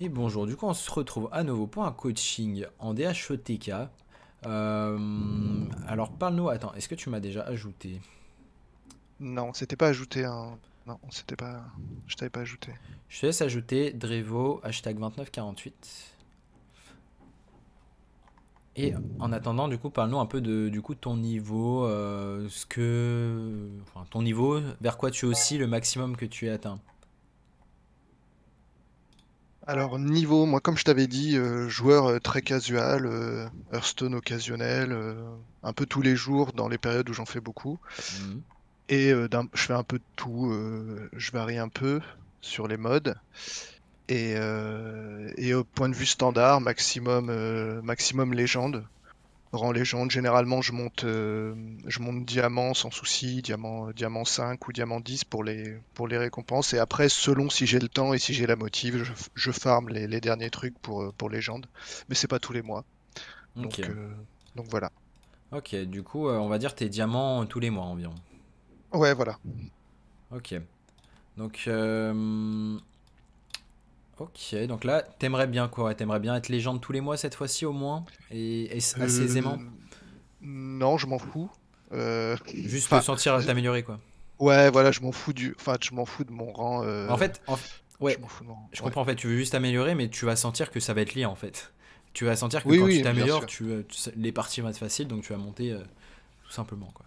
Et bonjour, du coup on se retrouve à nouveau pour un coaching en DHETK. Alors parle-nous, attends, est-ce que tu m'as déjà ajouté? Non, c'était pas ajouté un. Non, c'était pas. Je t'avais pas ajouté. Je te laisse ajouter Drevo, hashtag 2948. Et en attendant, du coup, parle-nous un peu de ton niveau, enfin, ton niveau, vers quoi tu oscilles le maximum que tu aies atteint. Alors, niveau, moi, comme je t'avais dit, joueur très casual, Hearthstone occasionnel, un peu tous les jours dans les périodes où j'en fais beaucoup. Mhm. Et je fais un peu de tout, je varie un peu sur les modes. Et au point de vue standard, maximum légende. Rang légende, généralement je monte diamant sans souci, diamant 5 ou diamant 10 pour les récompenses. Et après, selon si j'ai le temps et si j'ai la motive, je farm les derniers trucs pour légende. Mais c'est pas tous les mois. Ok, Donc, euh, donc voilà. ok, du coup, on va dire tes diamants tous les mois environ. Ouais, voilà. Ok, donc ok, donc là, t'aimerais bien quoi? Ouais, t'aimerais bien être légende tous les mois cette fois-ci au moins? Et assez aisément? Euh, non, je m'en fous. Euh, Juste Enfin, sentir t'améliorer quoi. ouais, voilà, je m'en fous de mon rang. En fait, Je ouais, m'en fous de mon rang. je Ouais. comprends en fait, tu veux juste t'améliorer, mais tu vas sentir que ça va être lié en fait. Tu vas sentir que Oui, quand tu oui, bien t'améliores, sûr. les parties vont être faciles, donc tu vas monter tout simplement quoi.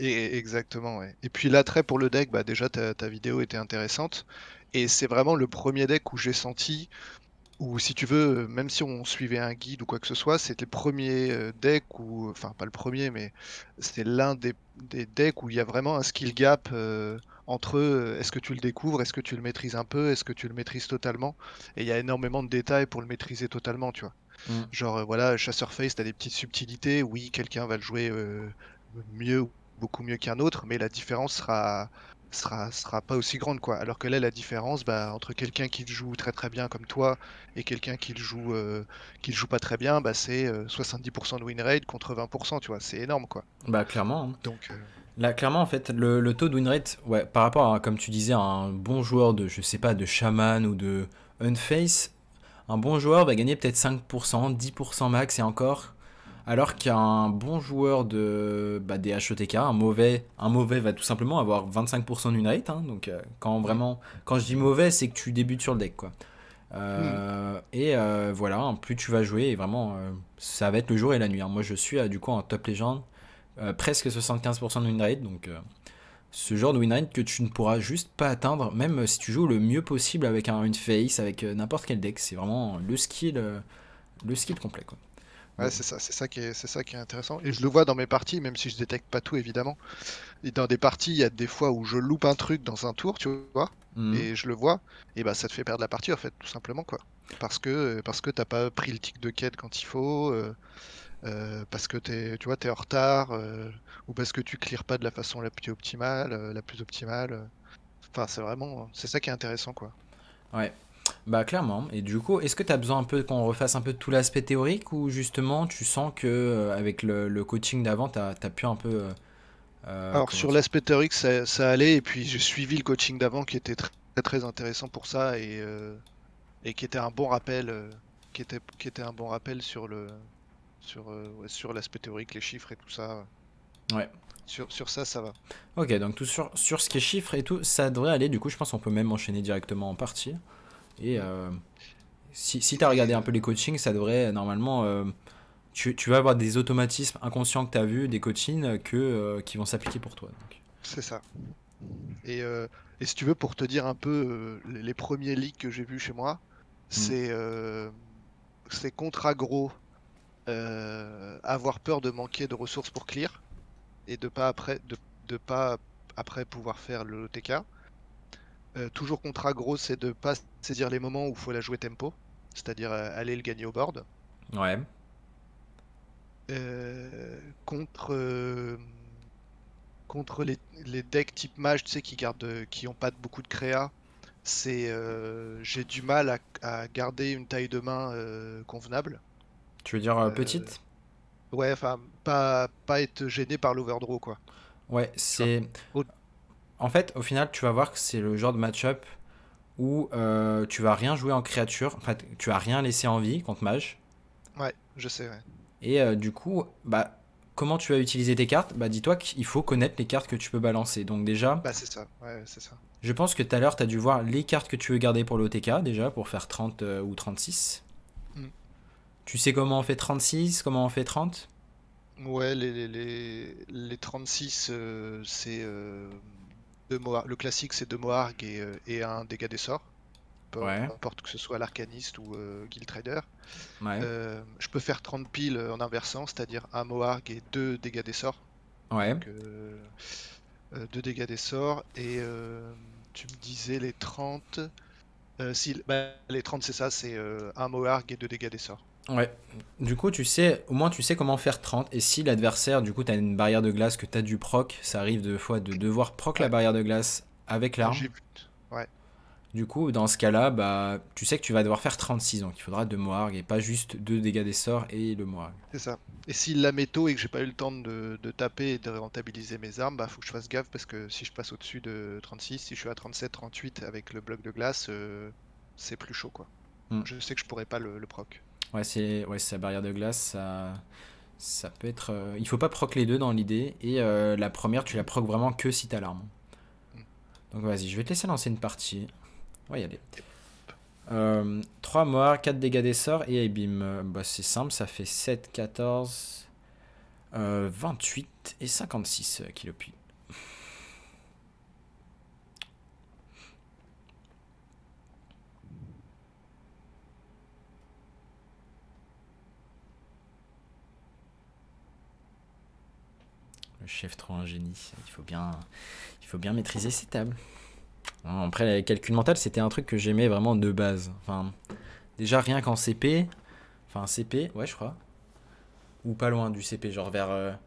Exactement, ouais. Et puis l'attrait pour le deck, bah déjà ta vidéo était intéressante. Et c'est vraiment le premier deck où j'ai senti, ou si tu veux, même si on suivait un guide ou quoi que ce soit, c'était le premier deck où, enfin pas le premier, mais c'est l'un des decks où il y a vraiment un skill gap entre est-ce que tu le découvres, est-ce que tu le maîtrises un peu, est-ce que tu le maîtrises totalement. Et il y a énormément de détails pour le maîtriser totalement, tu vois. Hmm. Genre, voilà, Chasseur Face, t'as des petites subtilités. Oui, quelqu'un va le jouer mieux, beaucoup mieux qu'un autre, mais la différence sera pas aussi grande, quoi. Alors que là, la différence, bah, entre quelqu'un qui le joue très très bien comme toi et quelqu'un qui le joue pas très bien, bah, c'est 70% de win rate contre 20%, tu vois. C'est énorme, quoi. Bah clairement, hein. Donc, Là, clairement en fait, le taux de win rate, ouais, par rapport à, comme tu disais, à un bon joueur de, je sais pas, de Shaman ou de Unface, un bon joueur va gagner peut-être 5%, 10% max et encore. Alors qu'un bon joueur de des HETK, un mauvais va tout simplement avoir 25% de win rate, hein. Donc quand hmm, vraiment, quand je dis mauvais, c'est que tu débutes sur le deck quoi. hmm. Voilà, hein, plus tu vas jouer, et vraiment, ça va être le jour et la nuit, hein. Moi je suis du coup en top légende, presque 75% de win rate, donc ce genre de win rate que tu ne pourras juste pas atteindre, même si tu joues le mieux possible avec une face, avec n'importe quel deck. C'est vraiment le skill complet quoi. Ouais, Donc, c'est ça qui est intéressant. Et je le vois dans mes parties, même si je détecte pas tout, évidemment. Et dans des parties, il y a des fois où je loupe un truc dans un tour, tu vois, mhm. et je le vois, et bah ça te fait perdre la partie en fait, tout simplement quoi. Parce que t'as pas pris le tic de quête quand il faut, parce que tu vois, t'es en retard, ou parce que tu clears pas de la façon la plus optimale. Enfin, c'est ça qui est intéressant quoi. Ouais, bah clairement. Et du coup, est-ce que tu as besoin un peu qu'on refasse un peu tout l'aspect théorique ou justement tu sens que avec le coaching d'avant, tu as pu un peu Alors comment sur dire? l'aspect théorique, ça allait, et puis j'ai suivi le coaching d'avant qui était très intéressant pour ça, et qui était un bon rappel, qui était un bon rappel ouais, sur l'aspect théorique, les chiffres et tout ça. Ouais. Sur ça, ça va. Ok, donc tout sur ce qui est chiffres et tout, ça devrait aller. Du coup, je pense qu'on peut même enchaîner directement en partie. Et Mm. si tu as regardé Et un peu les coachings, ça devrait normalement. Tu vas avoir des automatismes inconscients que tu as vus, des coachings qui vont s'appliquer pour toi. Donc. c'est ça. Et, euh, et si tu veux, pour te dire un peu les premiers leaks que j'ai vus chez moi, Hmm. c'est c'est contre aggro, avoir peur de manquer de ressources pour clear et de pas après pouvoir faire le TK. Toujours contre aggro, c'est de pas saisir les moments où il faut la jouer tempo, c'est-à-dire aller le gagner au board. Ouais. Contre contre les decks type mage, tu sais, qui ont pas beaucoup de créa, j'ai du mal à garder une taille de main convenable. Tu veux dire Euh, petite? ouais, enfin, pas être gêné par l'overdraw, quoi. Ouais, Tu vois. c'est. Au- En fait, au final, tu vas voir que c'est le genre de match-up où tu vas rien jouer en créature, en fait, tu vas rien laisser en vie contre mage. Ouais, je sais, ouais. Et du coup, bah, comment tu vas utiliser tes cartes? Bah, dis-toi qu'il faut connaître les cartes que tu peux balancer. Donc déjà, Bah, c'est ça, ouais, c'est ça. je pense que tout à l'heure, tu as dû voir les cartes que tu veux garder pour l'OTK, déjà, pour faire 30 ou 36. Mm. Tu sais comment on fait 36, comment on fait 30? Ouais, les 36, c'est le classique, c'est 2 Moarg et un dégât des sorts. Peu Ouais, importe que ce soit l'arcaniste ou Guild Trader. ouais, Je peux faire 30 piles en inversant, c'est-à-dire un Moarg et 2 dégâts des sorts. ouais. Donc 2 dégâts des sorts. Et tu me disais les 30. Si, bah, les 30 c'est ça, c'est un Moarg et 2 dégâts des sorts. Ouais. Du coup, tu sais, au moins tu sais comment faire 30. Et si l'adversaire, du coup, tu as une barrière de glace que tu as dû proc, ça arrive de fois de devoir proc la Ouais, barrière de glace avec l'arme. j'ai vu. Ouais, Du coup, dans ce cas-là, bah, tu sais que tu vas devoir faire 36, donc il faudra 2 Moarg et pas juste 2 dégâts des sorts et le Moarg. c'est ça. Et s'il la métaux et que j'ai pas eu le temps de taper et de rentabiliser mes armes, bah faut que je fasse gaffe parce que si je passe au-dessus de 36, si je suis à 37, 38 avec le bloc de glace, c'est plus chaud quoi. Hmm. Je sais que je pourrais pas le proc. Ouais, c'est la barrière de glace, ça peut être. Il faut pas proc les deux dans l'idée, et la première, tu la proc vraiment que si t'as l'arme. Hmm. Donc vas-y, je vais te laisser lancer une partie. On va y aller. Et- 3 morts, 4 dégâts des sorts et bim. Bah, c'est simple, ça fait 7, 14, 28 et 56 kilos pile. Le chef trop un génie. Il faut bien maîtriser ses tables. Après, les calculs mentaux, c'était un truc que j'aimais vraiment de base. Enfin, déjà rien qu'en CP, enfin CP, ouais, je crois, ou pas loin du CP, genre vers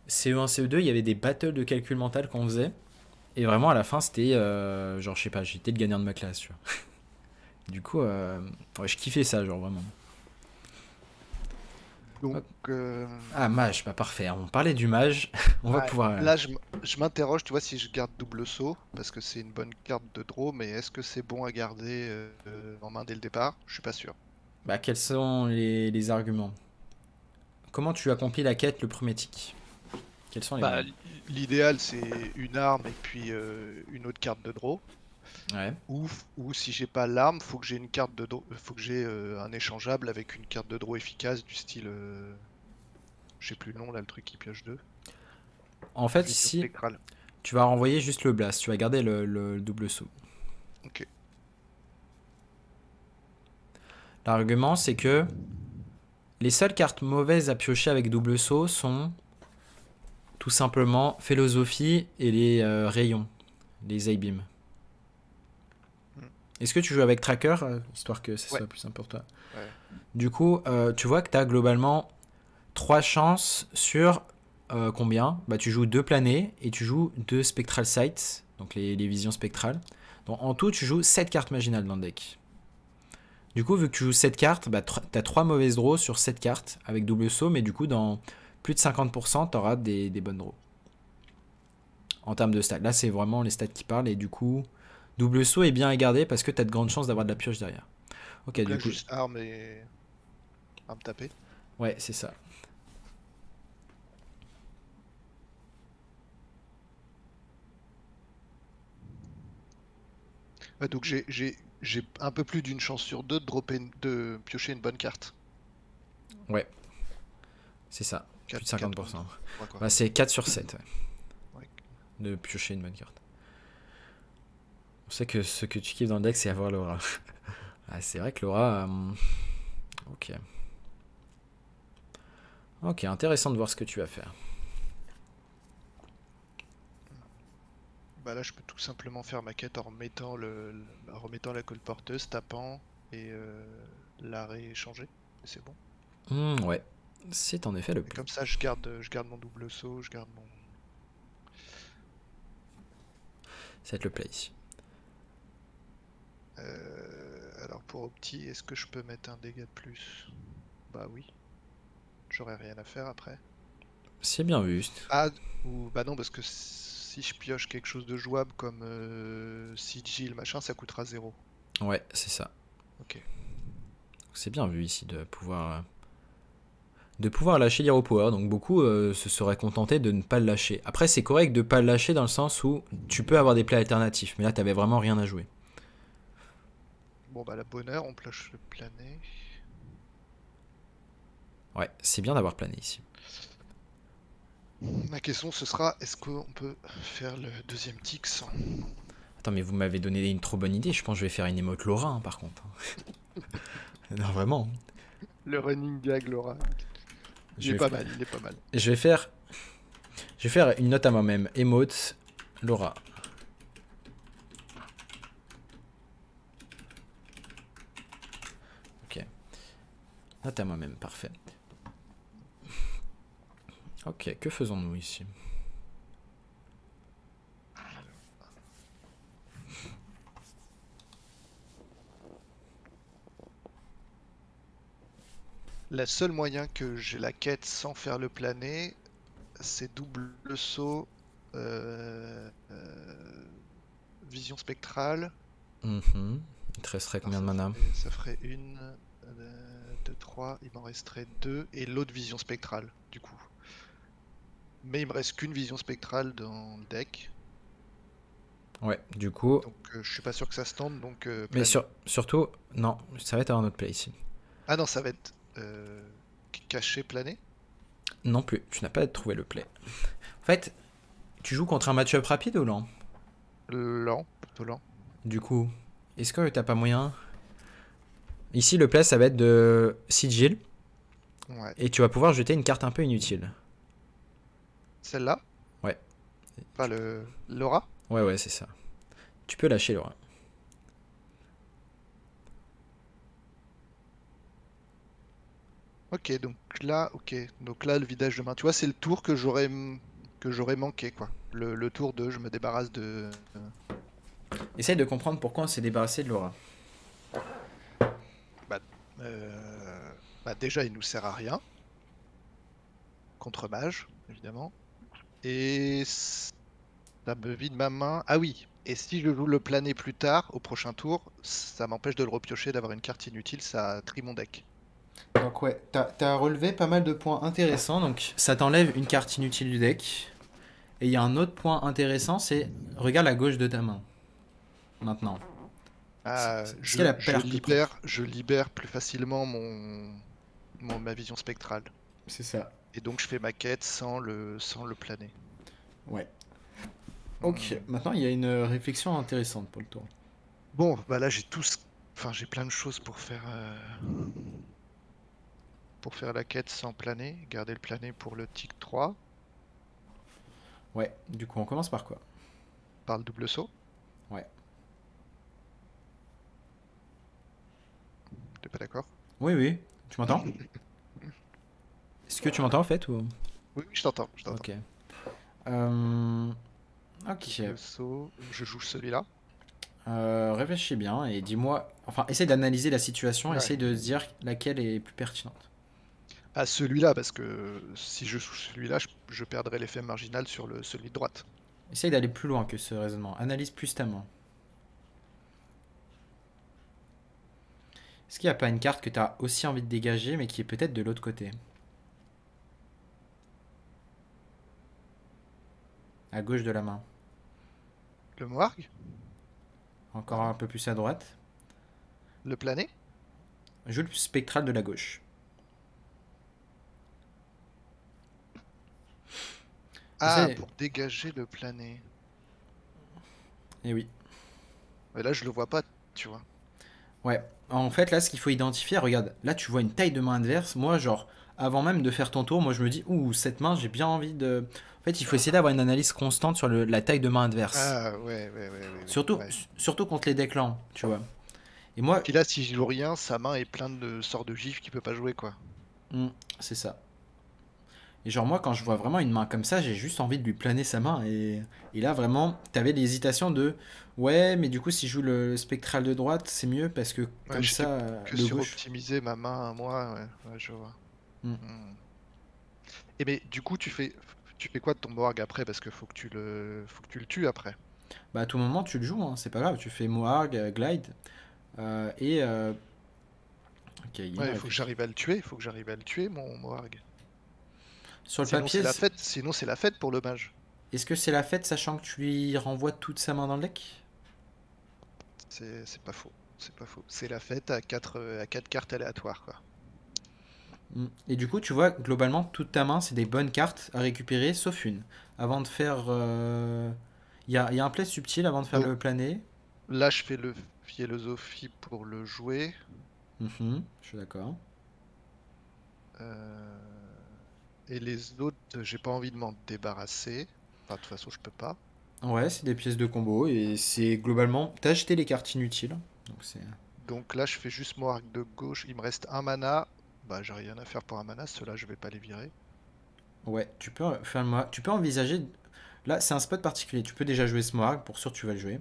CE1, CE2, il y avait des battles de calcul mental qu'on faisait. Et vraiment, à la fin, c'était genre, je sais pas, j'étais le gagnant de ma classe, tu vois. Du coup, ouais, je kiffais ça, genre vraiment. Donc Hop. Ah, mage, bah parfait. On parlait du mage, on va ouais, pouvoir. là je m'interroge, tu vois, si je garde double saut, parce que c'est une bonne carte de draw, mais est-ce que c'est bon à garder en main dès le départ? Je suis pas sûr. Bah, quels sont les arguments? Comment tu accomplis la quête, le premier tic? Quels sont les Bah, moyens? l'idéal c'est une arme et puis une autre carte de draw. Ouais. Ou si j'ai pas l'arme, faut que j'ai une carte de draw, faut que j'ai un échangeable avec une carte de draw efficace du style, je sais plus le nom là, le truc qui pioche deux. En fait, Vision ici, spectrale. tu vas renvoyer juste le blast. Tu vas garder le double saut. Ok. L'argument, c'est que les seules cartes mauvaises à piocher avec double saut sont tout simplement philosophie et les rayons, les A-beam. Hmm. Est-ce que tu joues avec tracker, histoire que ça Ouais, soit plus simple pour toi? ouais. Du coup, tu vois que tu as globalement 3 chances sur combien? Bah, tu joues 2 planets et tu joues 2 spectral sights, donc les visions spectrales. Donc en tout, tu joues 7 cartes marginales dans le deck. Du coup, vu que tu joues 7 cartes, bah, tu as 3 mauvaises draws sur 7 cartes avec double saut, mais du coup, dans plus de 50%, tu auras des bonnes draws. En termes de stats. Là, c'est vraiment les stats qui parlent, et du coup, double saut est bien à garder parce que tu as de grandes chances d'avoir de la pioche derrière. Ok, Donc du là, coup, juste arme et arme tapée. ouais, c'est ça. Ouais, donc j'ai un peu plus d'une chance sur deux de de piocher une bonne carte. Ouais, c'est ça. Plus de 4 50%. contre 3 quoi. Bah, c'est 4 sur 7 ouais, Ouais. de piocher une bonne carte. On sait que ce que tu kiffes dans le deck, c'est avoir l'aura. Ah, c'est vrai que l'aura. Ok. Ok, intéressant de voir ce que tu vas faire. Bah là, je peux tout simplement faire ma quête en remettant en remettant la colporteuse, tapant et l'arrêt échangé. Et c'est bon. Ouais, c'est en effet le Et plan. comme ça, je garde mon double saut, je garde mon. Ça va être le play ici. Alors pour Opti, est-ce que je peux mettre un dégât de plus? Bah oui. J'aurais rien à faire après. C'est bien vu. Ah, ou bah non, parce que si je pioche quelque chose de jouable comme Sigil, machin, ça coûtera 0. Ouais, c'est ça. Ok. C'est bien vu ici de pouvoir lâcher l'Hero Power. Donc beaucoup se seraient contentés de ne pas le lâcher. Après, c'est correct de ne pas le lâcher dans le sens où tu peux avoir des plays alternatifs. Mais là, t'avais vraiment rien à jouer. Bon bah la bonne heure, on pioche le plané. Ouais, c'est bien d'avoir plané ici. Ma question ce sera, est-ce qu'on peut faire le deuxième tick sans... Attends, mais vous m'avez donné une trop bonne idée. Je pense que je vais faire une émote Laura, hein, par contre. Non, vraiment. Le running gag, Laura. Il est pas mal, il est pas mal. Je vais faire une note à moi-même. Emote Laura. Ok. Note à moi-même, parfait. Ok, que faisons-nous ici? Le seul moyen que j'ai la quête sans faire le plané, c'est double saut, vision spectrale. Il te resterait combien de mana? Ça ferait 1, 2, 3, il m'en resterait 2, et l'autre vision spectrale, du coup. Mais il me reste qu'une vision spectrale dans le deck. Ouais, du coup... Donc je suis pas sûr que ça se tente, donc... Mais surtout, non, ça va être un autre play ici. Ah non, ça va être caché, plané. Non plus, tu n'as pas trouvé le play. En fait, tu joues contre un match-up rapide ou lent? Lent, plutôt lent. Du coup, est-ce que t'as pas moyen? Ici, le play, ça va être de Sigil. Ouais. Et tu vas pouvoir jeter une carte un peu inutile. Celle-là? Ouais. Pas le... Laura? Ouais, c'est ça. Tu peux lâcher Laura. Ok, donc là, le vidage de main. Tu vois, c'est le tour que j'aurais manqué, quoi. Le tour de je me débarrasse de... Essaye de comprendre pourquoi on s'est débarrassé de Laura. Bah, déjà, il nous sert à rien. Contre mage, évidemment. Et ça me vide ma main. Ah oui, et si je joue le plané plus tard, au prochain tour, ça m'empêche de le repiocher, d'avoir une carte inutile, ça trie mon deck. Donc ouais, t'as relevé pas mal de points intéressants. Donc ça t'enlève une carte inutile du deck. Et il y a un autre point intéressant, c'est regarde à gauche de ta main. Maintenant. Je libère plus facilement ma vision spectrale. C'est ça. Et donc je fais ma quête sans le planer. Ouais. Ok, maintenant il y a une réflexion intéressante pour le tour. Bon, bah là j'ai j'ai plein de choses pour faire la quête sans planer. Garder le planer pour le tic 3. Ouais, du coup on commence par quoi? Par le double saut. Ouais. T'es pas d'accord? Oui, tu m'entends? Est-ce que tu m'entends en fait ou... Oui, je t'entends. Ok. Ok. Le saut, je joue celui-là. Réfléchis bien et dis-moi... Enfin, essaye d'analyser la situation, Ouais. essaye de se dire laquelle est plus pertinente. Ah, celui-là, parce que si je joue celui-là, je perdrai l'effet marginal sur celui de droite. Essaye d'aller plus loin que ce raisonnement. Analyse plus ta main. Est-ce qu'il n'y a pas une carte que tu as aussi envie de dégager, mais qui est peut-être de l'autre côté? À gauche de la main. Le Moarg? Encore un peu plus à droite. Le plané? Joue le spectral de la gauche. Ah, Essaye... pour dégager le plané. Eh oui. Mais là, je le vois pas, tu vois. Ouais. En fait, là, ce qu'il faut identifier, regarde, là, tu vois une taille de main adverse. Moi, genre, avant même de faire ton tour, moi, je me dis, ouh, cette main, j'ai bien envie de... En fait, il faut essayer d'avoir une analyse constante sur la taille de main adverse. Ah, ouais. Surtout, Ouais. surtout contre les decks lents, tu vois. Et moi, Puis là, si je joue rien, sa main est pleine de sorts de gifs qu'il peut pas jouer, quoi. c'est ça. Et genre, moi, quand je vois vraiment une main comme ça, j'ai juste envie de lui planer sa main. Et là, vraiment, t'avais l'hésitation de... Ouais, mais du coup, si je joue le spectral de droite, c'est mieux parce que Ouais, comme j'étais ça, que le sur gauche... optimiser ma main à moi, ouais, je vois. Hmm. Hmm. Et mais du coup, Tu fais quoi de ton Morg après? Parce que faut que tu le tues après. Bah à tout moment tu le joues, hein, c'est pas grave, tu fais Moarg, Glide, et... Ok, Yin Ouais, il faut que réfléchit. j'arrive à le tuer, il faut que j'arrive à le tuer, mon Morg. Sur le papier, Sinon c'est la fête pour le mage. est-ce que c'est la fête sachant que tu lui renvoies toute sa main dans le deck? C'est pas faux. C'est pas faux. C'est la fête à 4 cartes aléatoires, quoi. Mm. Et du coup, tu vois, globalement, toute ta main, c'est des bonnes cartes à récupérer, sauf une. Avant de faire... il y a un play subtil avant de faire Donc le plané. là, je fais le philosophie pour le jouer. Mhm, je suis d'accord. Euh, Et les autres, j'ai pas envie de m'en débarrasser. Enfin, de toute façon, je peux pas. Ouais, c'est des pièces de combo et c'est globalement... T'as acheté les cartes inutiles. Donc c'est... Donc là, je fais juste mon arc de gauche. Il me reste un mana. Bah, j'ai rien à faire pour un mana. Ceux-là, je vais pas les virer. Ouais, tu peux faire moi. Tu peux envisager. Là, c'est un spot particulier. Tu peux déjà jouer Smorg, pour sûr tu vas le jouer.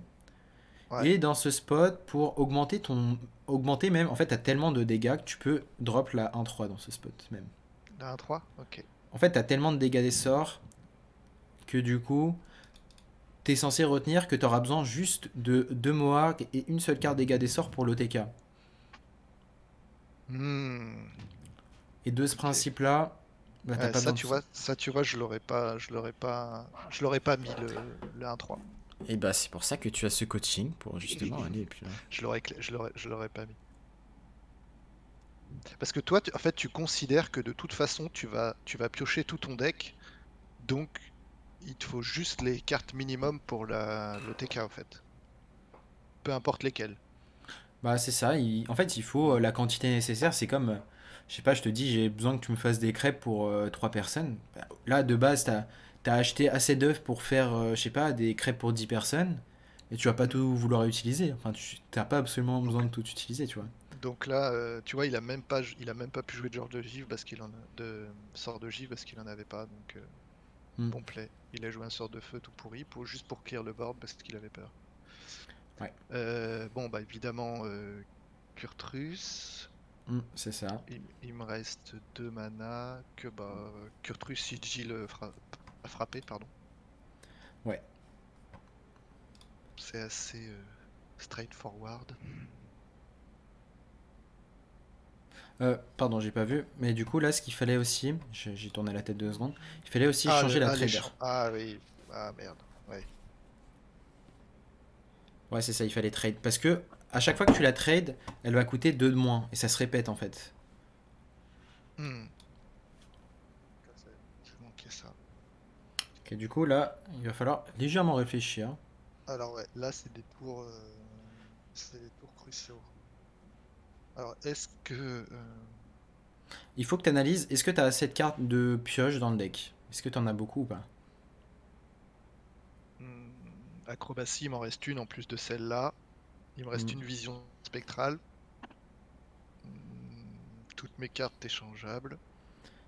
Ouais, Et dans ce spot, pour augmenter ton. Augmenter même, en fait, t'as tellement de dégâts que tu peux drop la 1-3 dans ce spot même. là, un 3. Ok. En fait, t'as tellement de dégâts des sorts que du coup, t'es censé retenir que t'auras besoin juste de 2 Mohawk et une seule carte dégâts des sorts pour l'OTK. Hmm, Et de ce ok. principe-là, bah, t'as pas besoin de. Ça, tu vois, je l'aurais pas mis le 1-3. Et bah, c'est pour ça que tu as ce coaching pour justement aller plus loin. Je l'aurais pas mis. Parce que toi, en fait, tu considères que de toute façon, tu vas piocher tout ton deck. Donc, il te faut juste les cartes minimum pour l'OTK, en fait. Peu importe lesquelles. Bah, c'est ça. En fait, il faut la quantité nécessaire. C'est comme, je sais pas, je te dis, j'ai besoin que tu me fasses des crêpes pour 3 personnes. Bah, là, de base, t'as acheté assez d'œufs pour faire, je sais pas, des crêpes pour 10 personnes. Et tu vas pas Hmm. tout vouloir utiliser. Enfin, tu t'as pas absolument besoin Donc, de tout utiliser, tu vois. donc là, tu vois, il a même pas pu jouer de genre de givre parce qu'il en a, de sort de givre parce qu'il en avait pas. Donc, Hmm. bon play. Il a joué un sort de feu tout pourri juste pour clear le board parce qu'il avait peur. Ouais. Bon, bah évidemment, Kurtrus. Hmm, c'est ça. Il me reste 2 mana que bah Kurtrus si Jill a frappé, pardon. Ouais. C'est assez straightforward. Pardon, j'ai pas vu. Mais du coup, là, ce qu'il fallait aussi, j'ai tourné la tête 2 secondes. Il fallait aussi Ah, changer la les trader. champs. Ah oui. Ah merde. Ouais. Ouais, c'est ça, il fallait trade. Parce que à chaque fois que tu la trades, elle va coûter 2 de moins. Et ça se répète en fait. Hmm. J'ai manqué ça. Ok, du coup, là, il va falloir légèrement réfléchir. Alors ouais, là c'est des tours cruciaux. Alors est-ce que Il faut que tu analyses, est-ce que tu as assez de cartes de pioche dans le deck? Est-ce que tu en as beaucoup ou pas? acrobatie, il m'en reste une en plus de celle-là. Il me reste Hmm. une vision spectrale. Toutes mes cartes échangeables.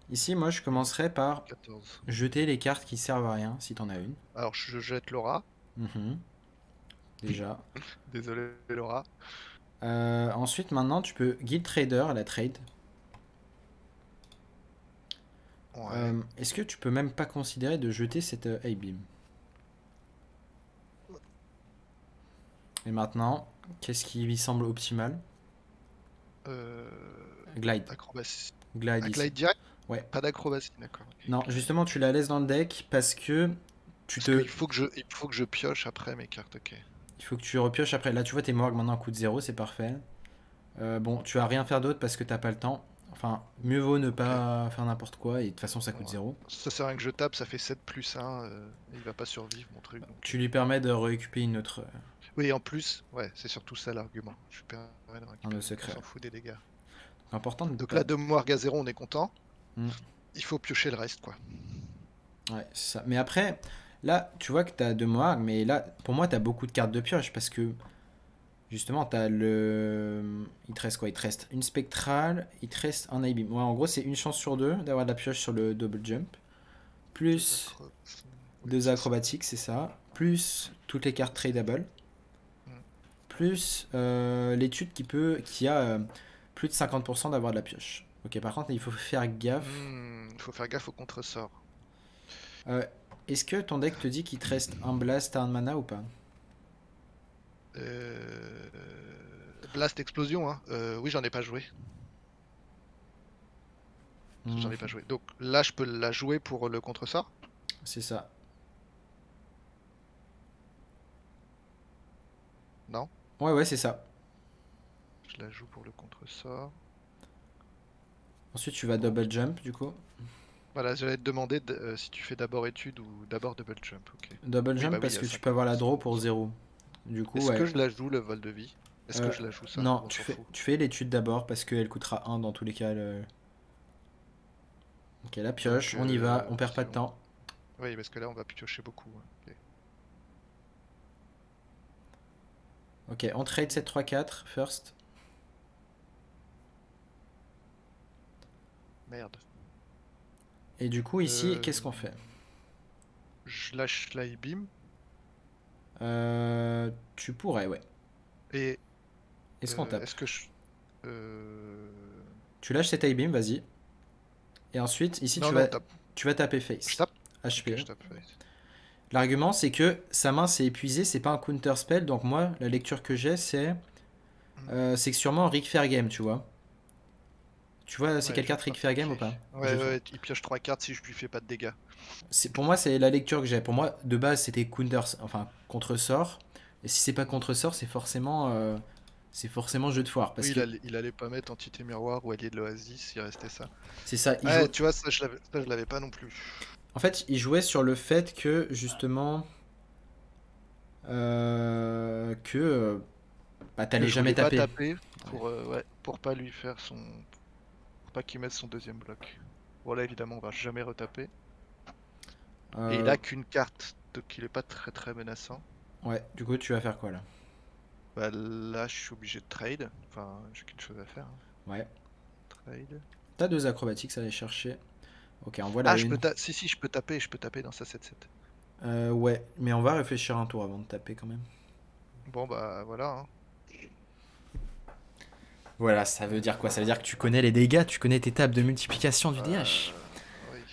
Ici, moi, je commencerai par 14. jeter les cartes qui servent à rien, si tu en as une. Alors je jette Laura. Mhm, déjà. Désolé Laura. Ensuite, maintenant, tu peux Guild Trader à la trade. Ouais. Est-ce que tu peux même pas considérer de jeter cette A-Beam? Et maintenant, qu'est-ce qui lui semble optimal? Euh, Glide. acrobatie. Glide Un ici. glide direct? Ouais. Pas d'acrobatie, d'accord. Ok. Non, justement, tu la laisses dans le deck parce que tu Parce te. il faut que je pioche après mes cartes, ok. Il faut que tu repioches après. Là, tu vois, tes morgues maintenant coûtent 0, c'est parfait. Bon, tu vas rien faire d'autre parce que t'as pas le temps. Enfin, mieux vaut ne Ok. pas faire n'importe quoi et de toute façon, ça coûte Ouais. 0. Ça sert à rien que je tape, ça fait 7 plus 1. Il va pas survivre mon truc. Donc, Tu lui permets de récupérer une autre, oui, en plus, ouais, c'est surtout ça l'argument. Je lui permets de un autre récupérer. On secret. s'en fout des dégâts. Important de ne Donc pas. là, de mémoire à 0, on est content. Hmm, Il faut piocher le reste, quoi. ouais, c'est ça. Mais après, là, tu vois que t'as 2 morgues, mais là, pour moi, t'as beaucoup de cartes de pioche parce que justement, t'as le. Il te reste quoi? Il te reste une spectrale, il te reste un I-beam. Ouais, en gros, c'est une chance sur deux d'avoir de la pioche sur le double jump. Deux Plus acro... Oui, deux c'est ça. acrobatiques, c'est ça. Plus toutes les cartes tradable. Hmm. Plus l'étude qui a plus de 50% d'avoir de la pioche. Ok, par contre, il faut faire gaffe. Il faut faire gaffe au contresort. Euh, Est-ce que ton deck te dit qu'il te reste un blast à un mana ou pas? Euh, Blast Explosion, hein. Oui, j'en ai pas joué. J'en ai pas Mhm, joué. Donc là, je peux la jouer pour le contre-sort? c'est ça. Non? Ouais, ouais, c'est ça. Je la joue pour le contre-sort. Ensuite, tu vas Bon. double jump du coup. Voilà, j'allais te demander si tu fais d'abord étude ou d'abord double jump. Ok. Double Oui, jump bah oui, il parce y a que tu peux avoir la 50%. draw pour zéro. Du coup, Est-ce que ouais. je la joue le vol de vie? Est-ce que Euh, je la joue ça? non, On s'en fout. tu fais l'étude d'abord parce qu'elle coûtera un dans tous les cas. Ok, la Donc pioche, on y va, on perd pas c'est de bon. temps. Oui, parce que là, on va piocher beaucoup, hein. Ok. Ok, on trade 7-3-4 first. Merde. Et du coup, ici, Euh, qu'est-ce qu'on fait? je lâche l'I-Beam Tu pourrais, ouais. et Est-ce qu'on tape? est-ce que je... euh, Tu lâches cet I-beam, vas-y. Et ensuite, ici, Non, non, tape. tu vas taper Je face. tape? Ok, HP. je tape. Ouais. L'argument, c'est que sa main s'est épuisée, c'est pas un counter spell. Donc, moi, la lecture que j'ai, Hmm. c'est que sûrement Rick Fairgame, tu vois. Tu vois, c'est Ouais, quelle je carte vois. Rick Fairgame Ok. ou pas? Ouais, ouais, il pioche 3 cartes si je lui fais pas de dégâts. Pour moi, c'est la lecture que j'ai. Pour moi, de base, c'était counter, enfin contre-sort. Et si c'est pas Hmm. contre-sort, c'est forcément jeu de foire. Parce Oui, que il allait pas mettre Entité Miroir ou Allié de l'Oasis, il restait ça. c'est ça, il Ouais, joue. tu vois, ça, je l'avais pas non plus. En fait, il jouait sur le fait que justement que bah, Que t'allais je jamais voulais pas taper. taper Ouais. ouais, pour pas lui faire son... Pour pas qu'il mette son deuxième bloc. Bon, là, évidemment, on va jamais retaper. Et il Euh, a qu'une carte, donc il est pas très très menaçant. ouais, du coup, tu vas faire quoi là? Bah, là, je suis obligé de trade. Enfin, j'ai qu'une chose à faire, hein. Ouais. Trade. T'as deux acrobatiques, ça va aller chercher. Ok, on voit la Ah, une. si, je peux taper dans sa 7-7. Ouais, mais on va réfléchir un tour avant de taper quand même. Bon, bah, voilà, hein. Voilà, ça veut dire quoi? Ça veut dire que tu connais les dégâts, tu connais tes tables de multiplication du DH. Oui.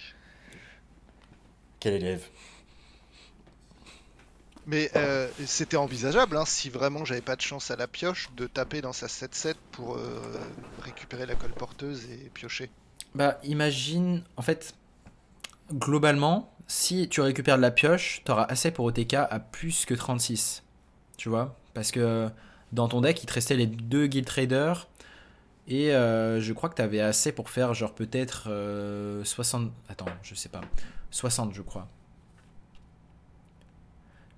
Quel élève? Mais c'était envisageable, hein, si vraiment j'avais pas de chance à la pioche, de taper dans sa 7-7 pour récupérer la colporteuse et piocher. Bah, imagine, en fait, globalement, si tu récupères de la pioche, t'auras assez pour OTK à plus que 36. Tu vois? Parce que dans ton deck, il te restait les deux Guild Traders. Et je crois que t'avais assez pour faire genre peut-être 60... Attends, je sais pas. 60 je crois.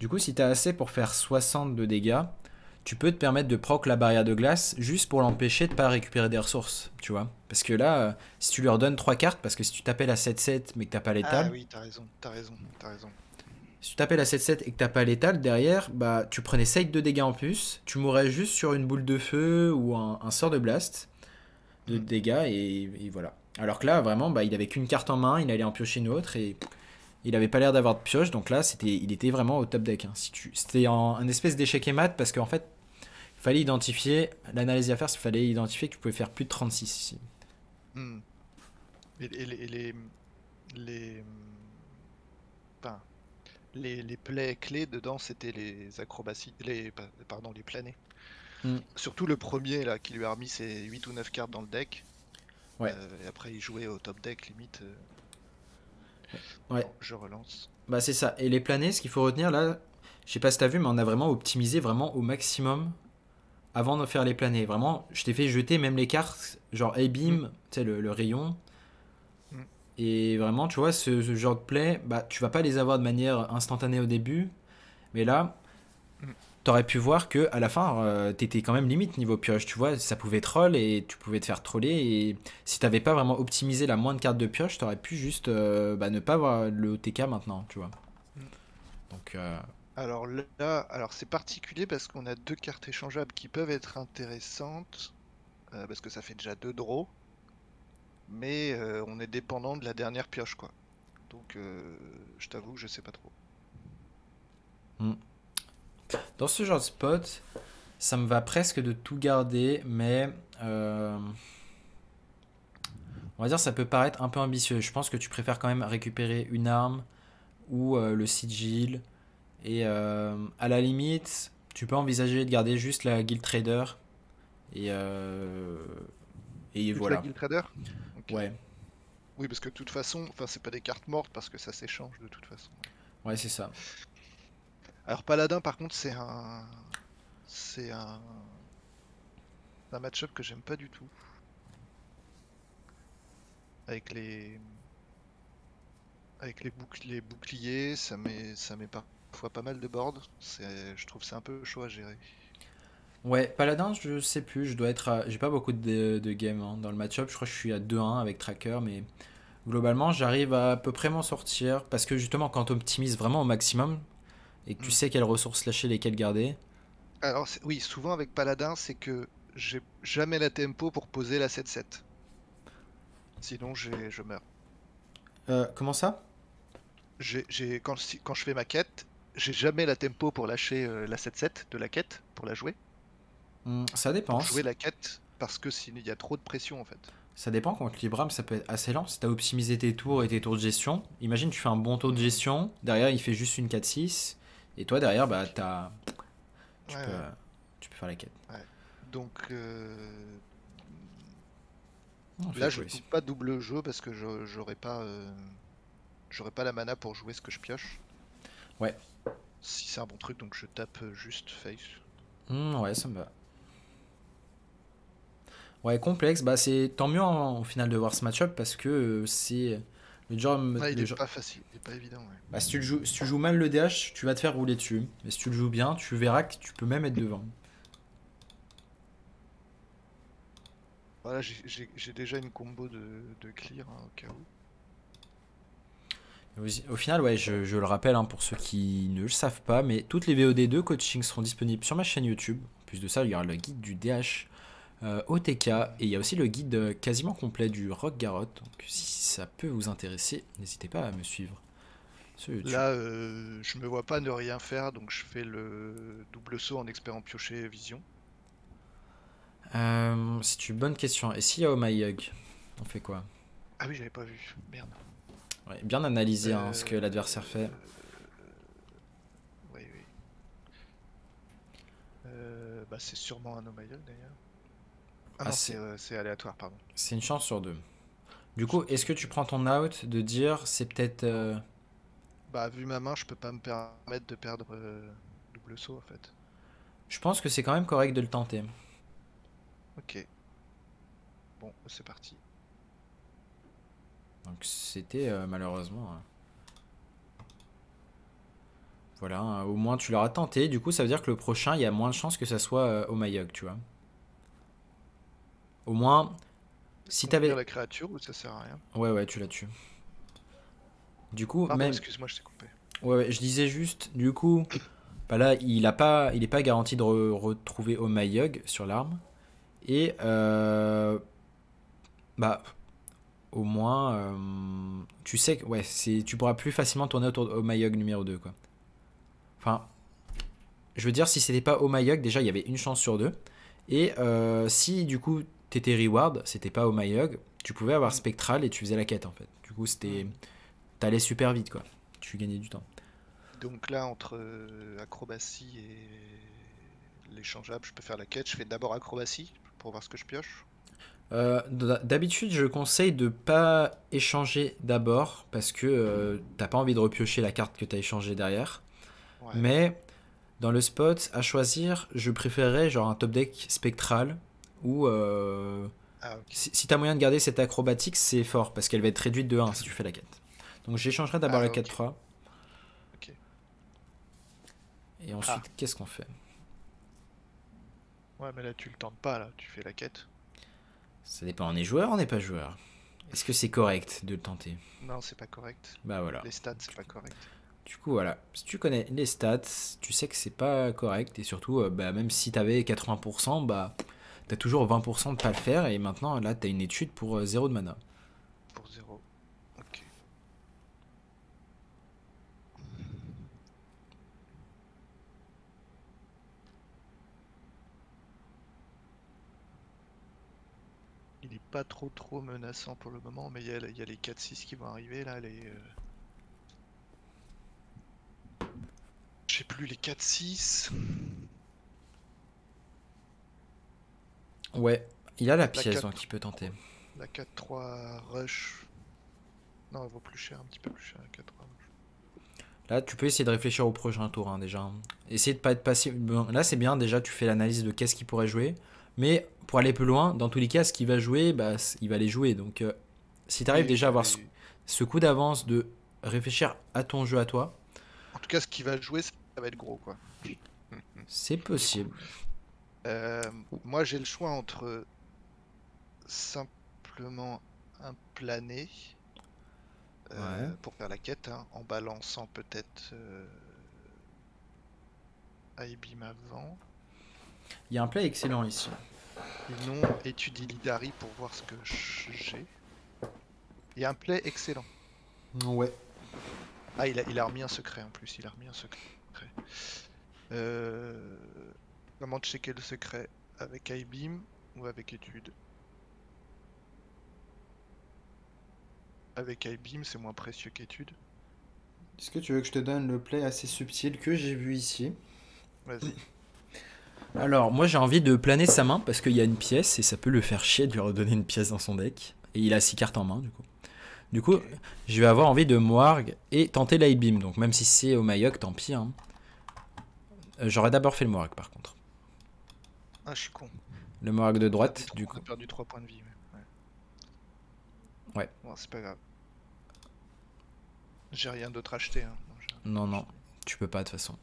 Du coup, si t'as assez pour faire 60 de dégâts, tu peux te permettre de proc la barrière de glace juste pour l'empêcher de pas récupérer des ressources, tu vois. Parce que là, si tu lui redonnes 3 cartes, parce que si tu t'appelles à 7-7 mais que t'as pas Ah l'étal, oui, t'as raison, t'as raison, t'as raison. si tu t'appelles à 7-7 et que t'as pas l'étal, derrière, bah tu prenais 7 de dégâts en plus, tu mourrais juste sur une boule de feu ou un sort de blast de Hmm, dégâts et voilà. Alors que là, vraiment, bah, il avait qu'une carte en main, il allait en piocher une autre et il avait pas l'air d'avoir de pioche, donc là, il était vraiment au top deck, hein. C'était un espèce d'échec et mat parce qu'en fait, il fallait identifier, l'analyse à faire, il fallait identifier que tu pouvais faire plus de 36 ici. hmm. Et les, enfin, les plays clés dedans, c'était les acrobaties, pardon, les planets. Hmm. Surtout le premier là, qui lui a remis ses 8 ou 9 cartes dans le deck. Ouais, Et après, il jouait au top deck limite. ouais, Bon, je relance. bah c'est ça. Et les planets, ce qu'il faut retenir là, je sais pas si t'as vu, mais on a vraiment optimisé vraiment au maximum avant de faire les planets. Vraiment, je t'ai fait jeter même les cartes, genre Hmm, A-Beam, tu sais, le rayon. hmm, Et vraiment, tu vois, ce genre de play, bah, tu vas pas les avoir de manière instantanée au début, mais là, hmm. t'aurais pu voir que à la fin, t'étais quand même limite niveau pioche, tu vois, ça pouvait troll et tu pouvais te faire troller. Et si t'avais pas vraiment optimisé la moindre carte de pioche, t'aurais pu juste bah, ne pas avoir le OTK maintenant, tu vois. Hmm. Donc, Alors là, alors c'est particulier parce qu'on a deux cartes échangeables qui peuvent être intéressantes, parce que ça fait déjà deux draws, mais on est dépendant de la dernière pioche, quoi. Donc je t'avoue que je sais pas trop. hmm. Dans ce genre de spot, ça me va presque de tout garder, mais on va dire ça peut paraître un peu ambitieux. Je pense que tu préfères quand même récupérer une arme, ou le sigil. Et à la limite, tu peux envisager de garder juste la guild trader. Et, et Juste la voilà. Guild Trader? Ok. Ouais, Oui, parce que de toute façon, enfin, c'est pas des cartes mortes parce que ça s'échange de toute façon. Ouais. ouais, c'est ça. Alors, Paladin, par contre, c'est un match-up que j'aime pas du tout. Avec les boucliers, ça met parfois pas mal de board. Je trouve que c'est un peu chaud à gérer. Ouais, Paladin, je sais plus, je dois être j'ai pas beaucoup de games hein, dans le match-up, je crois que je suis à 2-1 avec Tracker, mais globalement, j'arrive à peu près m'en sortir, parce que justement, quand tu optimises vraiment au maximum, et que tu Hmm. sais quelles ressources lâcher, lesquelles garder, Alors, oui, souvent avec Paladin, c'est que j'ai jamais la tempo pour poser la 7-7. Sinon, je meurs. comment ça? Quand je fais ma quête, j'ai jamais la tempo pour lâcher la 7-7 de la quête, pour la jouer. Ça Pour dépend. jouer la quête, parce que sinon, il y a trop de pression en fait. Ça dépend, contre Libram, ça peut être assez lent. Si t'as optimisé tes tours et tes tours de gestion, imagine tu fais un bon tour de Hmm. gestion, derrière il fait juste une 4-6, et toi derrière, bah Ouais, tu peux, ouais, tu peux faire la quête. ouais. Donc On fait là, quoi je ici? joue pas double jeu parce que j'aurais pas la mana pour jouer ce que je pioche. Ouais. Si c'est un bon truc, donc je tape juste face. Ouais, ça me va. Ouais, complexe, bah c'est tant mieux au final de voir ce match-up parce que c'est le genre, Ouais, il le est genre- pas facile, il est pas évident. Ouais. bah, si tu joues mal le DH, tu vas te faire rouler dessus. Mais si tu le joues bien, tu verras que tu peux même être devant. Voilà, j'ai déjà une combo de clear hein, au cas où. Au final, ouais, je le rappelle hein, pour ceux qui ne le savent pas, mais toutes les VOD2 coaching seront disponibles sur ma chaîne YouTube. En plus de ça, il y aura le guide du DH OTK et il y a aussi le guide quasiment complet du Rock Garrot. Donc si ça peut vous intéresser, n'hésitez pas à me suivre sur YouTube. Là, je me vois pas ne rien faire, donc je fais le double saut en espérant piocher vision. C'est une bonne question. Et s'il y a Oh My Hug, on fait quoi? Ah oui, j'avais pas vu. Merde. Ouais, bien analyser hein, ce que l'adversaire fait. Euh... Oui, oui. Bah, c'est sûrement un Omayol d'ailleurs. Ah Ah, non, c'est aléatoire, pardon. c'est une chance sur deux. Du coup, est-ce Ok. que tu prends ton out de dire c'est peut-être. Bah, vu ma main, je peux pas me permettre de perdre double saut en fait. Je pense que c'est quand même correct de le tenter. Ok. Bon, c'est parti. Donc c'était malheureusement. Voilà, hein, au moins tu l'auras tenté. Du coup, ça veut dire que le prochain, il y a moins de chances que ça soit Oh My Hug, tu vois. Au moins, si Contenir t'avais. la créature ou ça sert à rien? Ouais, ouais, tu l'as tué. Du coup, Pardon, même. excuse-moi, je t'ai coupé. Ouais, ouais, je disais juste, du coup, bah là, il est pas garanti de retrouver Oh My Hug sur l'arme. Et bah, au moins, tu sais que ouais, tu pourras plus facilement tourner autour de Oh My Hug numéro 2 quoi. Enfin, je veux dire, si c'était pas Oh My Hug, déjà, il y avait une chance sur deux. Et si, du coup, t'étais reward, c'était pas Oh My Hug, tu pouvais avoir Hmm, Spectral et tu faisais la quête, en fait. Du coup, hmm. t'allais super vite, quoi. Tu gagnais du temps. Donc là, entre acrobatie et l'échangeable, je peux faire la quête. Je fais d'abord acrobatie pour voir ce que je pioche. D'habitude, je conseille de pas échanger d'abord parce que t'as pas envie de repiocher la carte que t'as échangée derrière. Ouais. Mais dans le spot, à choisir, je préférerais genre un top deck spectral ou Ah, ok. si t'as moyen de garder cette acrobatique, c'est fort parce qu'elle va être réduite de 1 si tu fais la quête. Donc j'échangerai d'abord la Ah, quête ok. 3 Ok. et Ah. ensuite qu'est-ce qu'on fait? Ouais, mais là, tu le tentes pas, là. Tu fais la quête. Ça dépend, on est joueur, on n'est pas joueur. Est-ce que c'est correct de le tenter? Non, c'est pas correct. Bah voilà. Les stats, c'est pas correct. Du coup, voilà. Si tu connais les stats, tu sais que c'est pas correct. Et surtout, bah, même si t'avais 80%, bah, t'as toujours 20% de pas le faire. Et maintenant, là, t'as une étude pour 0 de mana. Pour zéro. Ok. Il est pas trop menaçant pour le moment, mais il y a les 4-6 qui vont arriver, là. Je sais plus, les 4-6. Ouais, il a la La pièce 4, donc il peut tenter. la 4-3 rush. Non, elle vaut plus cher, un petit peu plus cher, la 4-3 rush. Là, tu peux essayer de réfléchir au prochain tour hein, déjà. Essayer de pas être passif. Bon, là, c'est bien déjà, tu fais l'analyse de qu'est-ce qu'il pourrait jouer. Mais pour aller plus loin, dans tous les cas, ce qu'il va jouer, bah, il va les jouer. Donc, si tu arrives Oui, déjà à avoir oui. ce coup d'avance de réfléchir à ton jeu à toi, En tout cas, ce qu'il va jouer, ça va être gros, quoi. c'est Du coup. possible. Moi, j'ai le choix entre simplement un plané Ouais. pour faire la quête, hein, en balançant peut-être Aibim avant. Il y a un play excellent ici. Sinon, étudie l'Idari pour voir ce que j'ai. Il y a un play excellent. Ouais. Ah, il a remis un secret en plus, il a remis un secret. Comment checker le secret? Avec Aibim ou avec étude? Avec Aibim, c'est moins précieux qu'étude. Est-ce que tu veux que je te donne le play assez subtil que j'ai vu ici? Vas-y. Alors, moi j'ai envie de planer sa main parce qu'il y a une pièce et ça peut le faire chier de lui redonner une pièce dans son deck. Et il a 6 cartes en main du coup. Du coup, Ok. je vais avoir envie de Moarg et tenter l'Aibim. Donc même si c'est au Mayok, tant pis. Hein. J'aurais d'abord fait le Moarg par contre. Ah, je suis con. Le Moarg de On a perdu droite, trois- du on coup. a perdu 3 points de vie. Ouais. Ouais. Bon, c'est pas grave. J'ai rien d'autre acheté. Hein. Non, j'ai rien d'autre Non, non, acheté. tu peux pas de toute façon.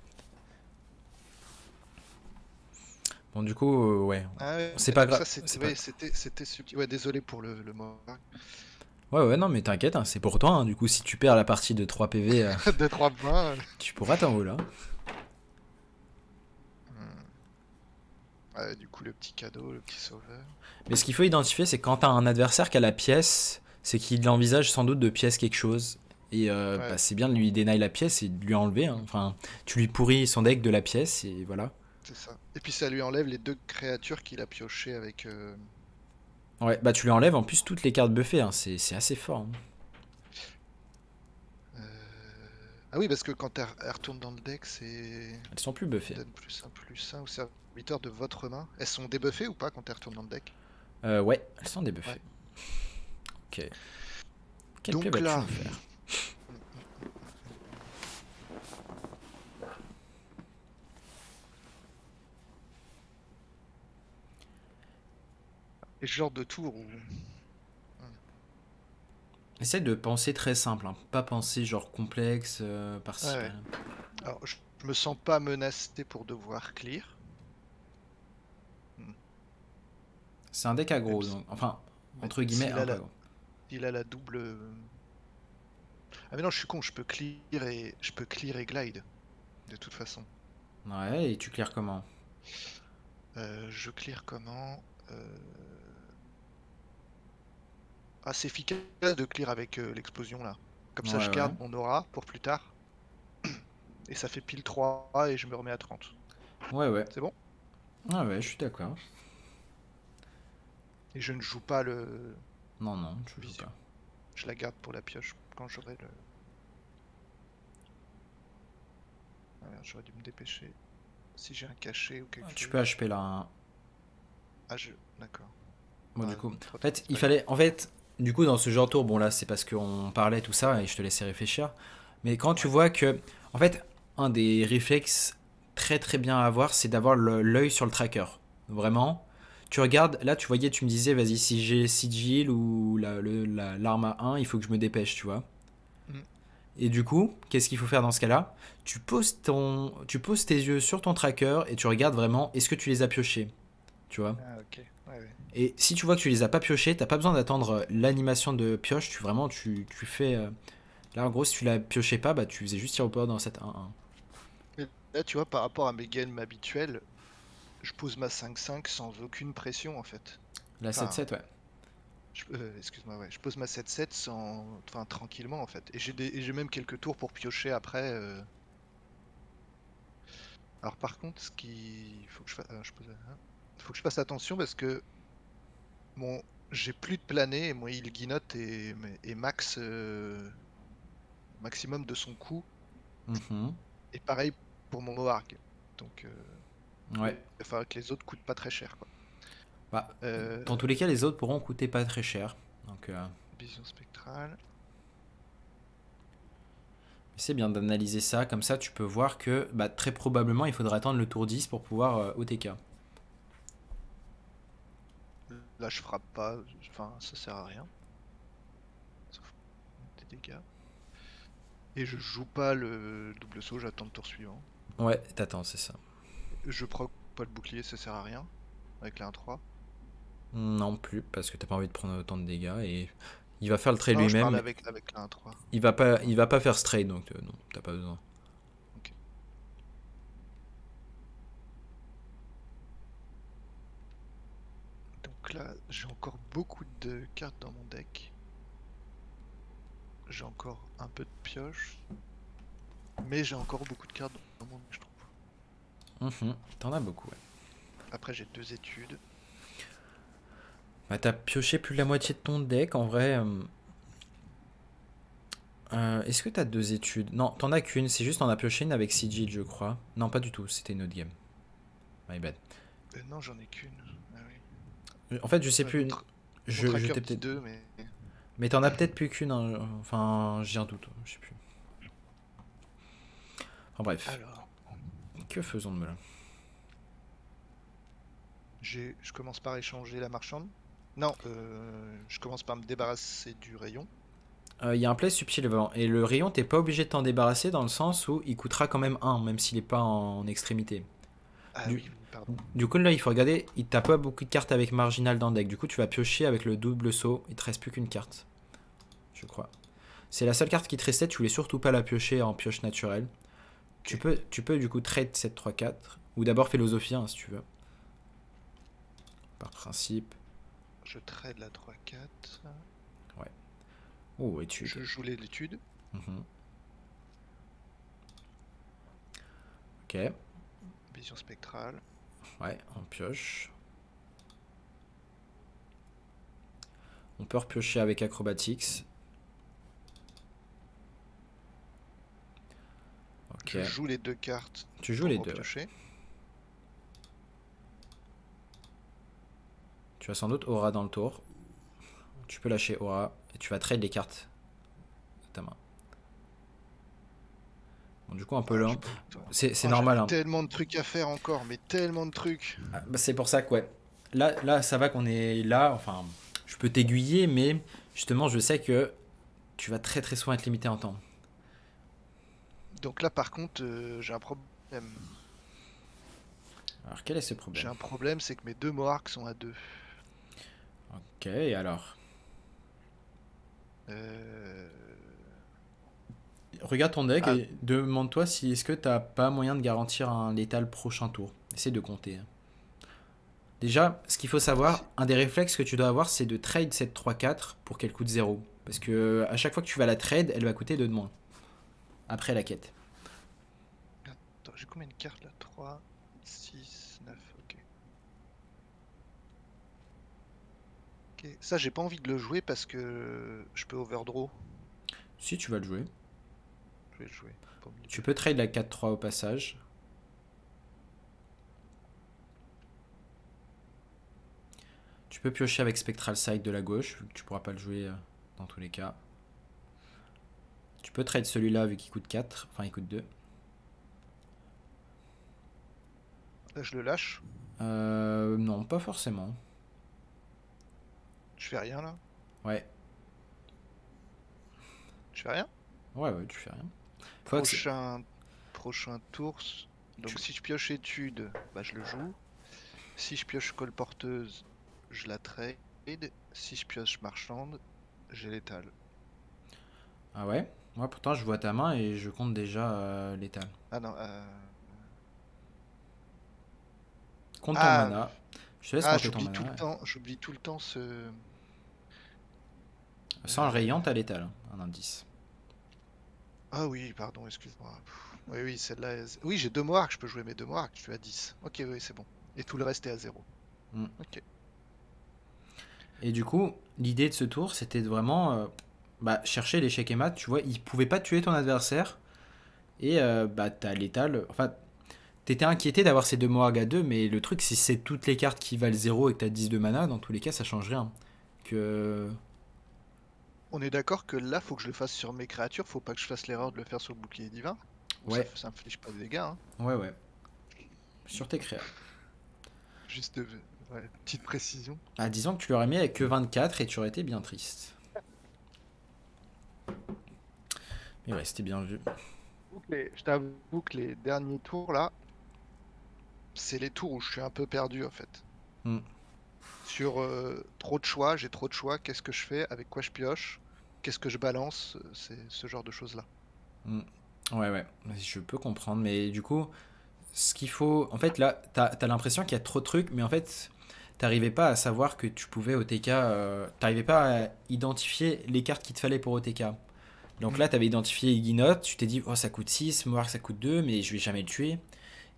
Bon, du coup, ouais. Ah ouais, C'est pas grave. ça c'était C'est pas... ouais, c'était subtil. Ouais, désolé pour le mot. Ouais, ouais, non, mais t'inquiète, hein, c'est pour toi. Hein. Du coup, si tu perds la partie de 3 PV, 2-3 points. tu pourras t'en rouler. Hein. Ouais, du coup, le petit cadeau, le petit sauveur. Mais ce qu'il faut identifier, c'est quand t'as un adversaire qui a la pièce, c'est qu'il envisage sans doute de pièce quelque chose. Et bah, Ouais, c'est bien de lui dénailler la pièce et de lui enlever. Hein. Enfin, tu lui pourris son deck de la pièce et voilà. c'est ça. Et puis ça lui enlève les 2 créatures qu'il a pioché avec. Ouais, bah tu lui enlèves en plus toutes les cartes buffées. Hein. C'est assez fort. Hein. Ah oui, parce que quand elle retourne dans le deck, c'est. Elles sont plus buffées. Donne +1/+1 au serviteur de votre main. Elles sont débuffées ou pas quand elles retournent dans le deck? Ouais, elles sont Ouais. débuffées. Ok. Quel play Donc vas-tu là. nous faire? Et ce genre de tour où. Essaie de penser très simple, hein. Pas penser genre complexe, Ouais, par-ci, ouais. par-là. Alors, je me sens pas menacé pour devoir clear. C'est un deck Même aggro, si- donc, enfin, même entre guillemets, s'il un a peu la, aggro. il a la double. Ah mais non, je suis con, je peux clear et glide de toute façon. Ouais, et tu clears comment? Je clear comment? Ah, c'est efficace de clear avec l'explosion là. Comme ça, Ouais, je ouais. garde mon aura pour plus tard. Et ça fait pile 3 et je me remets à 30. Ouais, ouais. C'est bon? Ah ouais, je suis d'accord. Et je ne joue pas le Non, non, tu joues vision. pas. Je la garde pour la pioche quand j'aurai le. Ah merde, j'aurais dû me dépêcher. Si j'ai un cachet ou quelque Tu chose. peux HP là. Hein. Ah, d'accord. Bon, Ah, du coup, trop en tard, fait, c'est il pas grave. fallait. En fait, du coup, dans ce genre de tour, bon, là, c'est parce qu'on parlait tout ça et je te laissais réfléchir. Mais quand tu Ouais. vois que. En fait, un des réflexes très très bien à avoir, c'est d'avoir l'œil sur le tracker. Vraiment. Tu regardes, là, tu voyais, tu me disais, vas-y, si j'ai Sigil ou l'arme à 1, il faut que je me dépêche, tu vois. Mm. Et du coup, qu'est-ce qu'il faut faire dans ce cas-là? Tu poses tes yeux sur ton tracker et tu regardes vraiment, est-ce que tu les as piochés, tu vois. Ah, ok. Ouais, ouais. Et si tu vois que tu les as pas piochés, t'as pas besoin d'attendre l'animation de pioche. Tu fais. Là, en gros, si tu la piochais pas, bah tu faisais juste tirer au power dans cette 1-1. Mais là, tu vois, par rapport à mes games habituels, je pose ma 5-5 sans aucune pression en fait. La Enfin, 7-7, ouais. excuse-moi, ouais. Je pose ma 7-7 sans. Enfin, tranquillement en fait. Et j'ai même quelques tours pour piocher après. Alors, par contre, ce qui. Faut que je fasse. Faut que je fasse attention parce que. Bon, j'ai plus de plané et mon heal guinotte est max. Maximum de son coup. Mhm. Et pareil pour mon Moarg. Donc, Ouais. il va falloir que les autres coûtent pas très cher, quoi. Bah, Euh, dans tous les cas, les autres pourront coûter pas très cher. Donc, Vision spectrale. c'est bien d'analyser ça. Comme ça, tu peux voir que bah, très probablement, il faudra attendre le tour 10 pour pouvoir OTK. Là, je frappe pas. Enfin, ça sert à rien. Sauf des dégâts. Et je joue pas le double saut, j'attends le tour suivant. Ouais, t'attends, c'est ça. Je proc pas le bouclier, ça sert à rien. Avec la 1-3. Non plus, parce que t'as pas envie de prendre autant de dégâts et il va faire le trade Non, je parle lui-même. avec la 1-3. Il va pas faire ce trade, donc non, t'as pas besoin. Ok. Donc là, j'ai encore beaucoup de cartes dans mon deck. J'ai encore un peu de pioche. Mais j'ai encore beaucoup de cartes dans mon deck, je trouve. T'en as beaucoup, ouais. Après, j'ai 2 études. Bah, t'as pioché plus de la moitié de ton deck, en vrai. Est-ce que t'as 2 études? Non, t'en as qu'une, c'est juste t'en as pioché une avec Sigil, je crois. Non, pas du tout, c'était une autre game. My bad. Non, j'en ai qu'une. Ah oui. En fait, je sais Ouais, plus. mon Je tracker t'ai dit peut-être. 2, mais... Mais t'en as peut-être plus qu'une, hein. Enfin, j'ai un doute, je sais plus. Enfin bref, Alors, que faisons-nous là? je commence par échanger la marchande. Non, je commence par me débarrasser du rayon. Il y a un play subtil devant. Et le rayon, t'es pas obligé de t'en débarrasser dans le sens où il coûtera quand même 1, même s'il est pas en extrémité. Ah Du, oui, pardon. du coup, là, il faut regarder. Il t'a pas beaucoup de cartes avec marginal dans le deck. Du coup, tu vas piocher avec le double saut. Il te reste plus qu'une carte. Je crois. C'est la seule carte qui te restait. Tu voulais surtout pas la piocher en pioche naturelle. Ok. Tu peux du coup trade 7-3-4. Ou d'abord philosophie, hein, si tu veux. Par principe. Je trade la 3-4. Ouais. Oh, étude. Je joue l'étude. Mhm. Ok. Vision spectrale. Ouais, on pioche. On peut repiocher avec Acrobatics. Ok. Je joue les 2 cartes Tu joues pour les deux. Ouais. repiocher. Tu as sans doute Aura dans le tour. Tu peux lâcher Aura et tu vas trade les cartes de ta main. Bon, du coup, un peu Ah, lent. j'ai pas eu le temps. C'est Oh, normal. j'avais Hein. tellement de trucs à faire encore, mais tellement de trucs. Ah, bah, c'est pour ça que, ouais. Là, ça va qu'on est là. Enfin, je peux t'aiguiller, mais justement, je sais que tu vas très très souvent être limité en temps. Donc là, par contre, j'ai un problème. Alors, quel est ce J'ai problème? un problème, c'est que mes 2 Moarks sont à 2. Ok, et alors? Euh... Regarde ton deck Ah, et demande-toi si est-ce que t'as pas moyen de garantir un létal prochain tour. Essaie de compter. Hein. Déjà, ce qu'il faut savoir, si- un des réflexes que tu dois avoir, c'est de trade cette 3-4 pour qu'elle coûte 0. Parce que à chaque fois que tu vas la trade, elle va coûter 2 de moins. Après la quête. Attends, j'ai combien de cartes là? 3, 6, 9, ok. Ok. Ça, j'ai pas envie de le jouer parce que je peux overdraw. Si tu vas le jouer. Je vais le jouer. Pour me Tu libérer. peux trade la 4-3 au passage. Tu peux piocher avec Spectral Side de la gauche, vu que tu pourras pas le jouer dans tous les cas. Tu peux trade celui-là vu qu'il coûte 4, enfin il coûte 2. Là, je le lâche. Non, pas forcément. Je fais rien là. Ouais, Je fais rien. ouais, tu fais rien. Faut que c'est- Prochain tour. Donc tu- si je pioche étude, bah je le joue. Si je pioche colporteuse, je la trade. Si je pioche marchande, j'ai l'étal. Ah ouais? Moi pourtant je vois ta main et je compte déjà l'étal. Ah non. Compte ton Ah, mana. Je te laisse ah, compter ton j'oublie tout mana. le Ouais. temps. J'oublie tout le temps ce. Sans le rayon, t'as l'étal, hein, un indice. Ah oui, pardon, excuse-moi. Oui, oui, celle-là. Oui, j'ai 2 moards, je peux jouer mes 2 moards, je suis à 10. Ok, oui, c'est bon. Et tout le reste est à 0. Mm. Ok. Et du coup, l'idée de ce tour, c'était de vraiment bah, chercher l'échec et mat. Tu vois, il pouvait pas tuer ton adversaire, Et bah t'as létal. Enfin, t'étais inquiété d'avoir ces deux Morag à 2, mais le truc, si c'est toutes les cartes qui valent 0 et que t'as 10 de mana, dans tous les cas, ça change rien. Que. On est d'accord que là, faut que je le fasse sur mes créatures, faut pas que je fasse l'erreur de le faire sur le bouclier divin. Ouais, Ça inflige pas de dégâts, hein. ouais, ouais. Sur tes créas. Juste, ouais, petite précision. Ah, disons que tu l'aurais mis avec que 24 et tu aurais été bien triste. Mais ouais, c'était bien vu. Je t'avoue que les derniers tours là, c'est les tours où je suis un peu perdu en fait. Hmm. Sur trop de choix, j'ai trop de choix, qu'est-ce que je fais, avec quoi je pioche, qu'est-ce que je balance, c'est ce genre de choses là. Hmm. Ouais, ouais, je peux comprendre, mais du coup, ce qu'il faut. En fait, là, t'as l'impression qu'il y a trop de trucs, mais en fait, t'arrivais pas à savoir que tu pouvais OTK. T'arrivais pas à identifier les cartes qu'il te fallait pour OTK. Donc Mm. là, t'avais identifié Iginot, tu t'es dit, oh, ça coûte 6, Moark, ça coûte 2, mais je vais jamais le tuer.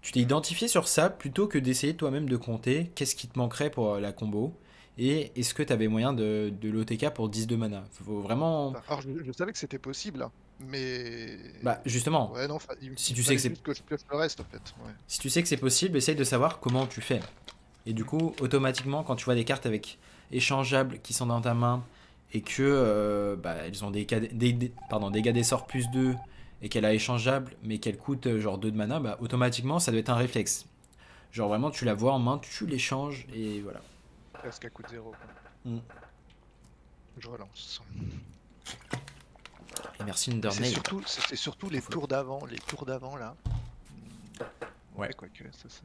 Tu t'es identifié sur ça plutôt que d'essayer toi-même de compter qu'est-ce qui te manquerait pour la combo et est-ce que tu avais moyen de l'OTK pour 10 de mana. Faut vraiment. Alors je savais que c'était possible, hein, mais Bah, justement, ouais non, si il tu sais que fallait c'est juste que je pioche le reste en fait. Ouais. si tu sais que c'est possible, essaye de savoir comment tu fais. Et du Mm. coup, automatiquement, quand tu vois des cartes avec échangeables qui sont dans ta main et que bah, elles ont dégâts des sorts plus 2 et qu'elle a échangeable mais qu'elle coûte genre 2 de mana, bah, automatiquement ça doit être un réflexe. Genre vraiment, tu la vois en main, tu l'échanges et voilà. Presque à coût de zéro, quoi. Mm. Je relance. Et merci Mais Undernail. c'est surtout Pour ton follow. les tours d'avant là. Ouais. Ouais, quoique, ça c'est.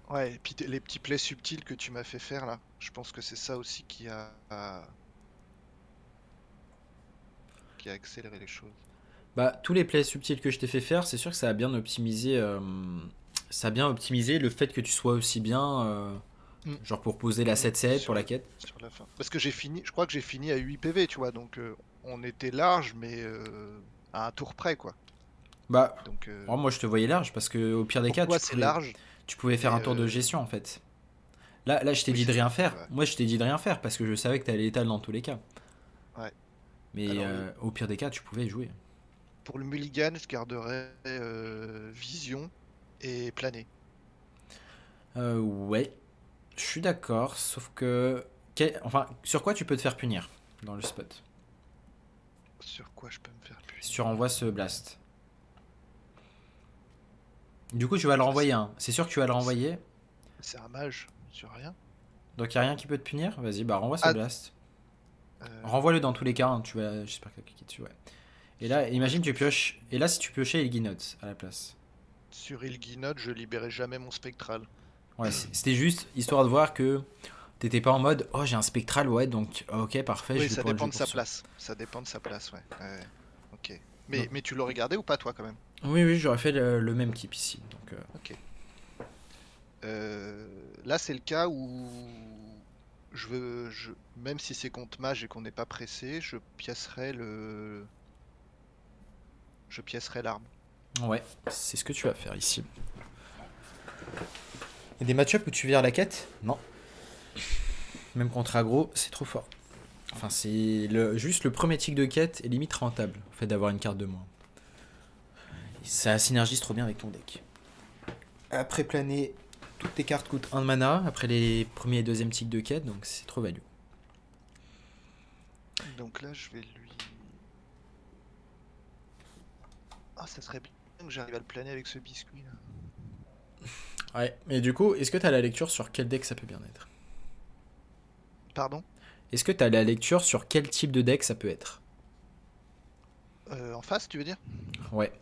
Ouais, et puis les petits plays subtils que tu m'as fait faire là, je pense que c'est ça aussi qui a accéléré les choses. Bah, tous les plays subtils que je t'ai fait faire, c'est sûr que ça a bien optimisé le fait que tu sois aussi bien, Mm. genre pour poser la 7-7 pour Sur, la quête. sur la fin. Parce que je crois que j'ai fini à 8 PV, tu vois, donc on était large, mais à un tour près, quoi. Bah, Donc oh, moi je te voyais large parce que au pire des pour cas, toi c'est large, tu pouvais faire mais un tour de gestion en fait. Là, je t'ai oui, dit de c'est ça. rien faire. Ouais. Moi, je t'ai dit de rien faire parce que je savais que t'allais létal dans tous les cas. Ouais. Mais Alors au pire des cas, tu pouvais jouer. pour le mulligan, je garderais vision et planer. Ouais, je suis d'accord, sauf que. Enfin, sur quoi tu peux te faire punir dans le spot? Sur quoi je peux me faire Si tu punir? renvoies ce blast. Du coup, tu vas le Ça, renvoyer, hein. C'est sûr que tu vas le renvoyer. c'est un mage, sur rien. Donc, il a rien qui peut te punir. Vas-y, bah renvoie ce Ah, blast. euh, Renvoie-le dans tous les cas, hein. J'espère que tu as cliqué dessus, ouais. Et là, sur quoi je imagine, tu peux faire? pioches. Et là, si tu piochais Ilginote à la place. Sur Ilginot, je libérais jamais mon spectral. Ouais, c'était juste histoire de voir que t'étais pas en mode oh j'ai un spectral ouais donc ok parfait je Oui, vais ça pouvoir le dépend jouer de pour sa ça. place. Ça dépend de sa place, ouais. Ouais, ok. Donc, Mais tu l'aurais regardé ou pas, toi, quand même? oui oui j'aurais fait le même type ici donc Ok. Là, c'est le cas où même si c'est contre mage et qu'on n'est pas pressé, je piècerai l'arme. ouais c'est ce que tu vas faire ici. Il y a des match-ups où tu vires la quête? Non. Même contre aggro c'est trop fort. Enfin c'est juste le premier tick de quête est limite rentable en fait d'avoir une carte de moins. Ça synergise trop bien avec ton deck. Après planer, toutes tes cartes coûtent 1 de mana après les premiers et deuxième ticks de quête donc c'est trop value. Donc là, je vais lui. Ah, ça serait bien que j'arrive à le planer avec ce biscuit là. Ouais, mais du coup, est-ce que t'as la lecture sur quel deck ça peut bien être? Pardon? Est-ce que t'as la lecture sur quel type de deck ça peut être? En face, tu veux dire? Ouais,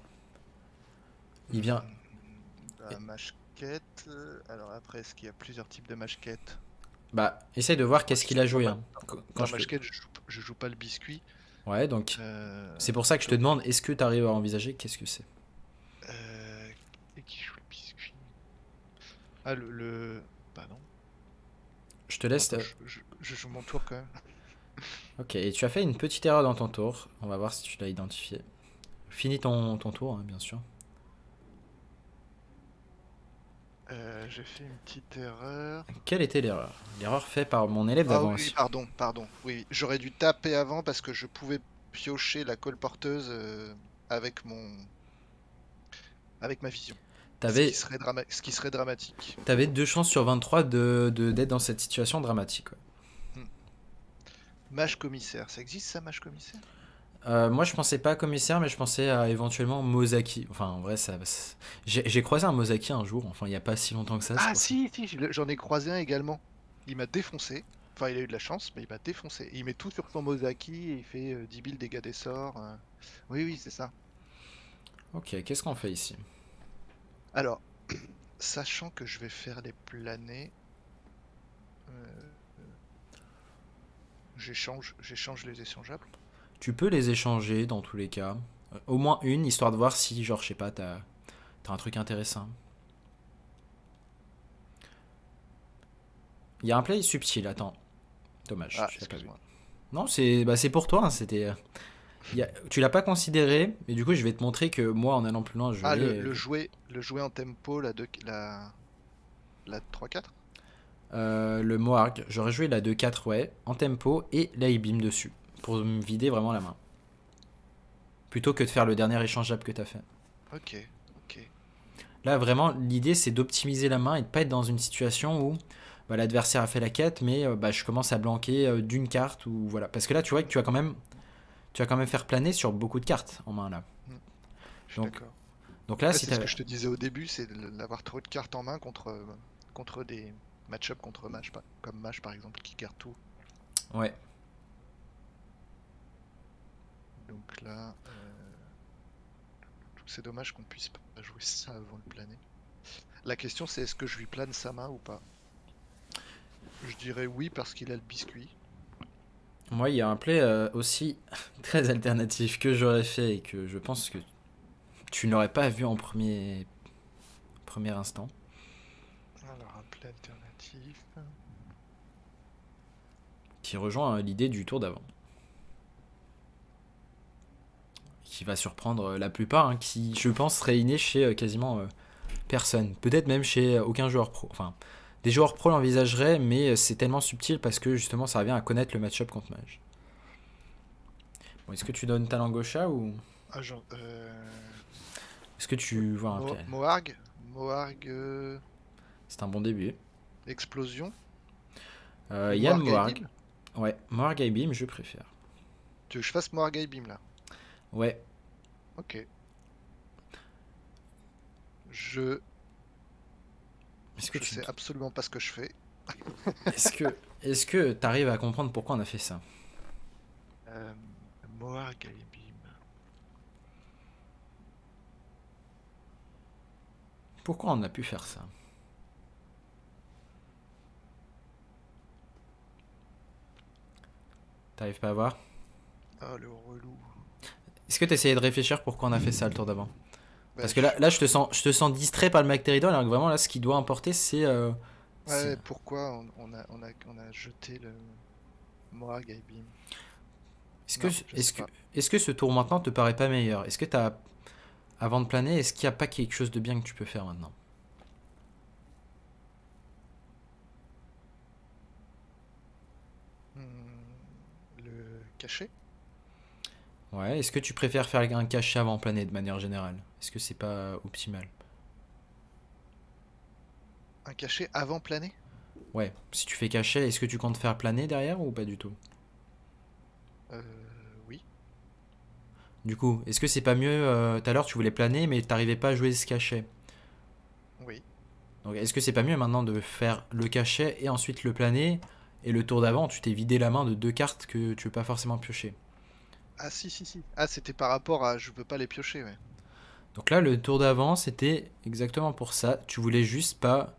il vient. Bah, mage quête. Alors après, est-ce qu'il y a plusieurs types de mage quête? Bah, essaye de voir Dans qu'est-ce qu'il a joué. Hein. Quand dans je te... mage quête, je joue pas le biscuit. Ouais, donc Euh, c'est pour ça que je te donc, demande, est-ce que t'arrives à envisager qu'est-ce que c'est? et qui joue le biscuit? Ah, Bah non. Je te laisse. Attends, je joue mon tour quand même. Ok, et tu as fait une petite erreur dans ton tour. On va voir si tu l'as identifié. Finis ton tour, hein, bien sûr. J'ai fait une petite erreur. Quelle était l'erreur? L'erreur faite par mon élève Ah d'avant oui, aussi. pardon. Oui, j'aurais dû taper avant parce que je pouvais piocher la colporteuse avec avec ma vision. T'avais, Ce qui serait dramatique. t'avais 2 chances sur 23 d'être dans cette situation dramatique. Ouais. Hmm. Mage commissaire, ça existe ça, mage commissaire? Moi, je pensais pas à commissaire, mais je pensais à éventuellement Mozaki. Enfin, en vrai, j'ai croisé un Mozaki un jour, enfin, il y a pas si longtemps que ça, c'est Ah pour ça. si, si, j'en ai croisé un également. Il m'a défoncé. Enfin, il a eu de la chance, mais il m'a défoncé. Et il met tout sur son Mozaki et il fait 10 000 dégâts des sorts. Oui, oui, c'est ça. Ok, qu'est-ce qu'on fait ici? Alors, sachant que je vais faire les planets, euh, j'échange les échangeables. Tu peux les échanger dans tous les cas. Au moins une, histoire de voir si, genre, je sais pas, t'as un truc intéressant. Il y a un play subtil, attends. Dommage, Ah, tu l'as pas vu. excuse-moi. Non, c'est pour toi, hein, c'était. Tu l'as pas considéré, et du coup, je vais te montrer que moi, en allant plus loin, je Ah, l'ai. le jouet en tempo, la 3-4? Le Moarg, j'aurais joué la 2-4, ouais, en tempo, et la beam dessus, pour me vider vraiment la main. Plutôt que de faire le dernier échangeable que t'as fait. Ok, ok. Là, vraiment, l'idée, c'est d'optimiser la main et de pas être dans une situation où bah, l'adversaire a fait la quête, mais bah, je commence à blanquer d'une carte, ou voilà. Parce que là, tu vois que tu vas quand même faire planer sur beaucoup de cartes en main, là. Hmm, je suis Donc, d'accord. donc là, Ouais, si c'est ce t'as. que je te disais au début, c'est d'avoir trop de cartes en main contre des match-up contre Mage, comme Mage par exemple, qui garde tout. Ouais. Donc là, c'est dommage qu'on puisse pas jouer ça avant le planer. La question c'est est-ce que je lui plane sa main ou pas? Je dirais oui parce qu'il a le biscuit. Moi, il y a un play aussi très alternatif que j'aurais fait et que je pense que tu n'aurais pas vu en premier instant. Alors un play alternatif. Qui rejoint l'idée du tour d'avant. Qui va surprendre la plupart, hein, qui, je pense, serait inné chez quasiment personne. Peut-être même chez aucun joueur pro. Enfin, des joueurs pro l'envisageraient, mais c'est tellement subtil parce que justement, ça revient à connaître le match-up contre Mage. Bon, est-ce que tu donnes talent gaucha ou Ah, est-ce que tu vois un play? Moarg, C'est un bon début. explosion ou Yann Moarg Moarg. Beam. Ouais, Moarg et Beam, je préfère. Tu veux que je fasse Moarg Beam là? Ouais. Ok. Je Est-ce que je tu sais absolument pas ce que je fais. est-ce que t'arrives à comprendre pourquoi on a fait ça? Euh, Moarg Beam. Pourquoi on a pu faire ça? T'arrives pas à voir? Ah le relou. Est-ce que t'essayais de réfléchir pourquoi on a fait ça le tour d'avant? Bah, Parce que là, je te sens distrait par le Mactéridon, alors que vraiment là, ce qui doit importer, c'est. ouais, pourquoi on a jeté le Moarg Beam? Est-ce que, Non, je sais est-ce que, pas. est-ce que ce tour maintenant te paraît pas meilleur? Est-ce que avant de planer, est-ce qu'il n'y a pas quelque chose de bien que tu peux faire maintenant? Le cachet? Ouais, est-ce que tu préfères faire un cachet avant planer de manière générale? Est-ce que c'est pas optimal? Un cachet avant planer? Ouais, si tu fais cachet, est-ce que tu comptes faire planer derrière ou pas du tout? Euh, oui. Du coup, est-ce que c'est pas mieux, tout à l'heure tu voulais planer mais t'arrivais pas à jouer ce cachet? Oui. Donc est-ce que c'est pas mieux maintenant de faire le cachet et ensuite le planer et le tour d'avant tu t'es vidé la main de deux cartes que tu veux pas forcément piocher? Ah si si si. Ah c'était par rapport à je veux pas les piocher, ouais. Donc là le tour d'avant c'était exactement pour ça. Tu voulais juste pas...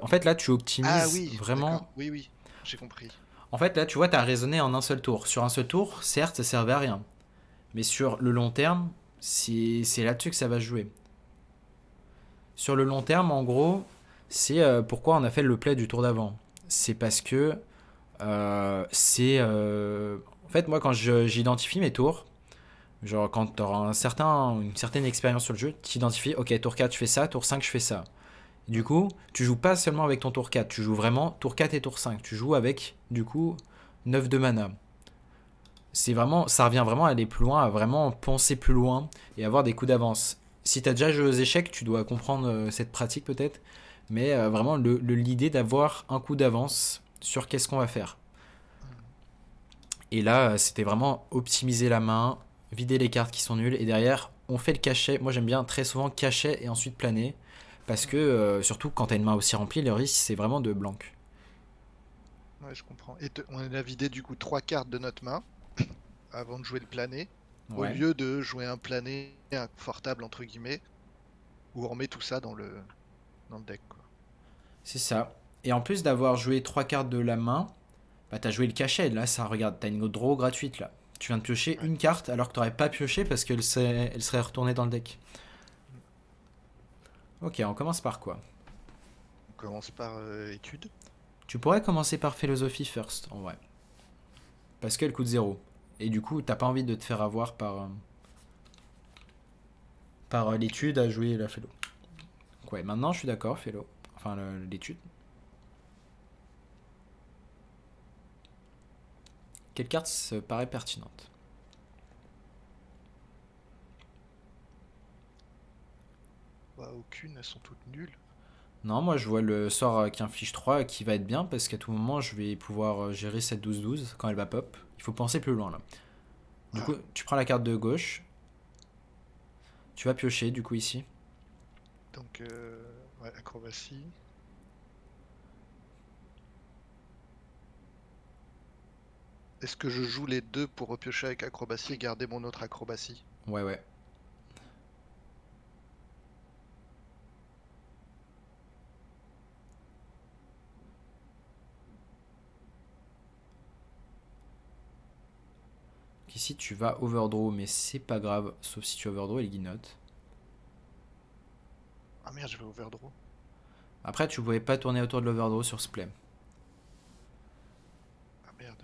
En fait là tu Ah optimises oui, d'accord. vraiment... Oui oui, j'ai compris. En fait là tu vois t'as raisonné en un seul tour. Sur un seul tour, certes ça servait à rien. Mais sur le long terme, c'est là-dessus que ça va se jouer. Sur le long terme, en gros, c'est pourquoi on a fait le play du tour d'avant. C'est parce que en fait, moi, quand j'identifie mes tours, genre quand tu auras une certaine expérience sur le jeu, tu identifies, ok, tour 4, je fais ça, tour 5, je fais ça. Du Hmm. coup, tu joues pas seulement avec ton tour 4, tu joues vraiment tour 4 et tour 5. Tu joues avec, du coup, 9 de mana. c'est vraiment, ça revient vraiment à aller plus loin, à vraiment penser plus loin et avoir des coups d'avance. Si tu as déjà joué aux échecs, tu dois comprendre cette pratique peut-être, mais vraiment l'idée d'avoir un coup d'avance sur qu'est-ce qu'on va faire. Et là, c'était vraiment optimiser la main, vider les cartes qui sont nulles, et derrière, on fait le cachet. Moi, j'aime bien très souvent cachet et ensuite planer, parce que surtout quand tu as une main aussi remplie, le risque c'est vraiment de blanc. Ouais, je comprends. Et on a vidé du coup 3 cartes de notre main avant de jouer le plané, au Ouais, lieu de jouer un plané inconfortable entre guillemets, où on remet tout ça dans le deck, quoi. c'est ça. Et en plus d'avoir joué trois cartes de la main, bah t'as joué le cachet. Là, ça regarde, t'as une draw gratuite là. Tu viens de piocher Ouais. une carte alors que t'aurais pas pioché parce elle serait retournée dans le deck. Ok, on commence par quoi? On commence par étude. Tu pourrais commencer par philosophie first, en vrai. Parce qu'elle coûte zéro. Et du coup, t'as pas envie de te faire avoir par l'étude à jouer la philo. Donc ouais, maintenant je suis d'accord, philo. Enfin, l'étude. Quelle carte se paraît pertinente? Bah, aucune, elles sont toutes nulles. Non, moi je vois le sort qui inflige 3 qui va être bien parce qu'à tout moment je vais pouvoir gérer cette 12-12 quand elle va pop. Il faut penser plus loin là. Du coup, tu prends la carte de gauche. Tu vas piocher du coup ici. Donc, ouais, acrobatie. Est-ce que je joue les deux pour repiocher avec acrobatie et garder mon autre acrobatie? Ouais, ouais. Ici tu vas overdraw, mais c'est pas grave, sauf si tu overdraw et guinote. Ah merde, je vais overdraw. Après, tu pouvais pas tourner autour de l'overdraw sur ce play. Ah merde.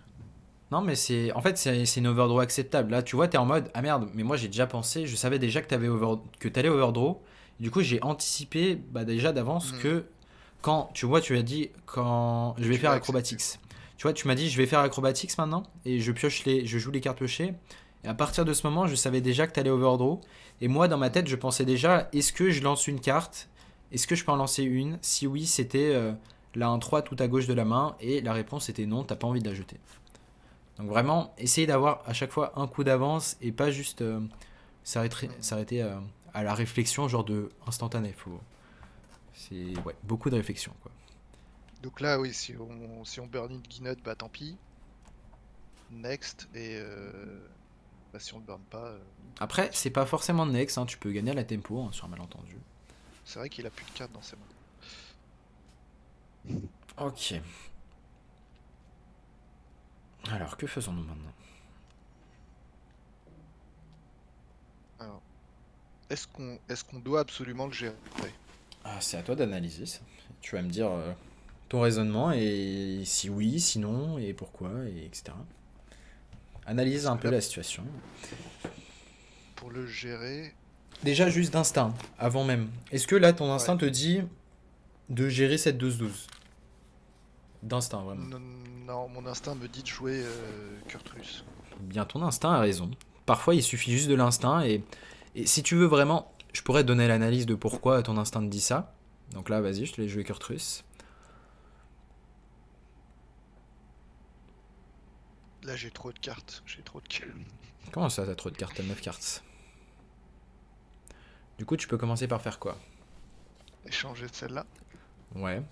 Non, mais c'est. En fait, c'est une overdraw acceptable. Là, tu vois, t'es en mode. Ah merde, mais moi j'ai déjà pensé, je savais déjà que t'allais overdraw. Du coup, j'ai anticipé bah, déjà d'avance Hmm. que quand. Tu vois, tu as dit quand je Que vais tu faire vas accepter. acrobatics. Tu vois, tu m'as dit je vais faire acrobatics maintenant et je joue les cartes piochées. Et à partir de ce moment, je savais déjà que t'allais overdraw. Et moi, dans ma tête, je pensais déjà est-ce que je lance une carte? Est-ce que je peux en lancer une? Si oui, c'était la 1-3 tout à gauche de la main. Et la réponse était non, t'as pas envie de la jeter. Donc vraiment, essayez d'avoir à chaque fois un coup d'avance et pas juste s'arrêter à la réflexion genre de instantané. C'est ouais, beaucoup de réflexion quoi. Donc là, oui, si on burn in Guinot, bah tant pis. Next, et bah, si on le burn pas, Après, c'est continue. pas forcément next, hein, tu peux gagner à la tempo hein, sur un malentendu. C'est vrai qu'il a plus de cartes dans ses mains. Ok. Alors, que faisons-nous maintenant? Alors, est-ce qu'on doit absolument le gérer? Ah, c'est à toi d'analyser ça. Tu vas me dire ton raisonnement et si oui, sinon et pourquoi et etc. Analyse Parce un que peu là, la situation. pour le gérer, Déjà juste d'instinct, avant même. Est-ce que là ton ouais. instinct te dit de gérer cette 12-12? D'instinct, vraiment. Non, mon instinct me dit de jouer Kurtrus. Bien, ton instinct a raison. Parfois, il suffit juste de l'instinct. Et si tu veux vraiment, je pourrais te donner l'analyse de pourquoi ton instinct te dit ça. Donc là, vas-y, je te laisse jouer Kurtrus. Là, j'ai trop de cartes. J'ai trop de cartes. Comment ça, t'as trop de cartes? T'as 9 cartes. Du coup, tu peux commencer par faire quoi? Échanger de celle-là. Ouais.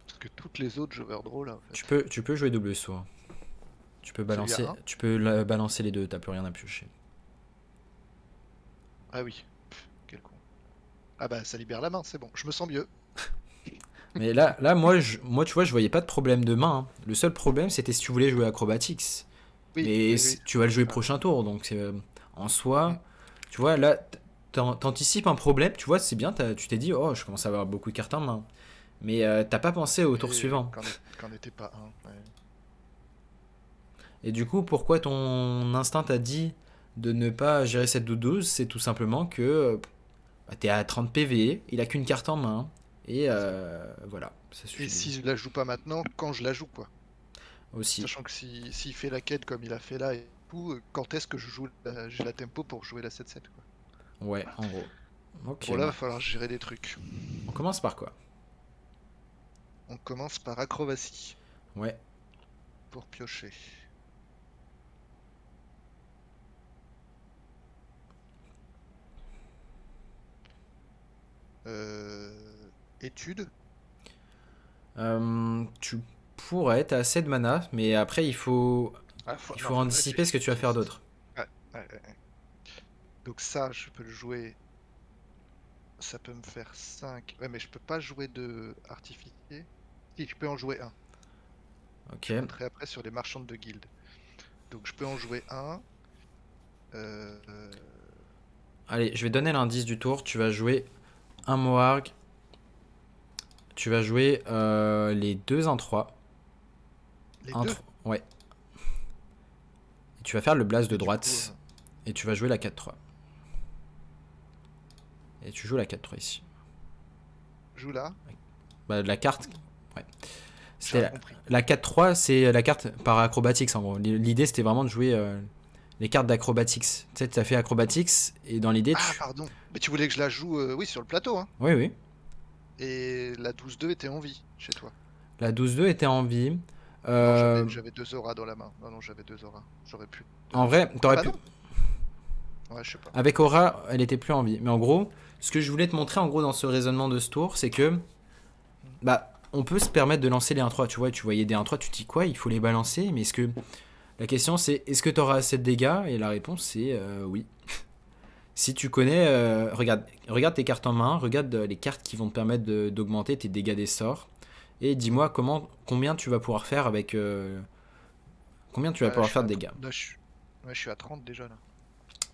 Parce que toutes les autres, j'overdraw là, en fait. Tu peux jouer double saut. Celui à 1. Tu peux balancer les deux, t'as plus rien à piocher. Ah oui. Pff, quel con. Ah bah, ça libère la main, c'est bon. Je me sens mieux. Mais là moi, tu vois, je voyais pas de problème de main, hein. Le seul problème, c'était si tu voulais jouer Acrobatics. Oui, Mais oui, oui. tu vas le jouer Ah, prochain tour, donc en mm. soi, tu vois, là, t'anticipes un problème, tu vois, c'est bien, tu t'es dit, oh, je commence à avoir beaucoup de cartes en main. Mais t'as pas pensé au tour Et suivant. qu'en était pas un. Ouais. Et du coup, pourquoi ton instinct t'a dit de ne pas gérer cette 12 C'est tout simplement que bah, t'es à 30 PV, il a qu'une carte en main, Et c'est ça. voilà, ça Et suffit si je la joue pas maintenant, quand je la joue, quoi. aussi. Sachant que s'il fait la quête comme il a fait là et tout, quand est-ce que je joue j'ai la tempo pour jouer la 7-7, quoi. Ouais, en gros. Ok, Bon, là, va bah, falloir gérer des trucs. on commence par quoi? On commence par acrobatie Ouais. pour piocher. Étude. Tu pourrais, t'as assez de mana, mais après Ah, il non, faut faut que je anticiper ce que tu vas faire réfléchisse. d'autre. Ouais, ouais. Donc ça, je peux le jouer. Ça peut me faire 5. Ouais, mais je peux pas jouer de artificier. Si, je peux en jouer un. Ok. Je compterai après sur les marchandes de guilde. Donc je peux en jouer un. Euh, Allez, je vais donner l'indice du tour. Tu vas jouer un Moarg. Tu vas jouer les deux en 3. les deux. Ouais. Et tu vas faire le blast de Et du coup, droite. Et tu vas jouer la 4-3. Et tu joues la 4-3 ici. joue là. Bah, la carte. Ouais. J'ai C'était rien compris. la 4-3, c'est la carte par acrobatics en gros. L'idée c'était vraiment de jouer les cartes d'acrobatics. Tu sais, tu as fait acrobatics et dans l'idée Ah, tu. pardon. Mais tu voulais que je la joue, oui, sur le plateau, hein. Oui, oui. Et la 12-2 était en vie chez toi. La 12-2 était en vie. Non, Euh, j'avais deux auras dans la main. Non, non, j'avais deux auras. J'aurais pu. En vrai, Ah t'aurais bah pu. non. Ouais, je sais pas. Avec Aura, elle était plus en vie. Mais en gros, ce que je voulais te montrer en gros dans ce raisonnement de ce tour, c'est que Hmm. bah on peut se permettre de lancer les 1-3. Tu vois, tu voyais des 1-3, tu te dis quoi? Il faut les balancer. Mais est-ce que la question c'est est-ce que tu auras assez de dégâts? Et la réponse c'est oui. Si tu connais, regarde tes cartes en main, regarde les cartes qui vont te permettre d'augmenter tes dégâts des sorts, et dis-moi combien tu vas pouvoir faire avec, combien tu vas Bah, là, pouvoir faire de dégâts. ouais, je suis à 30 déjà là.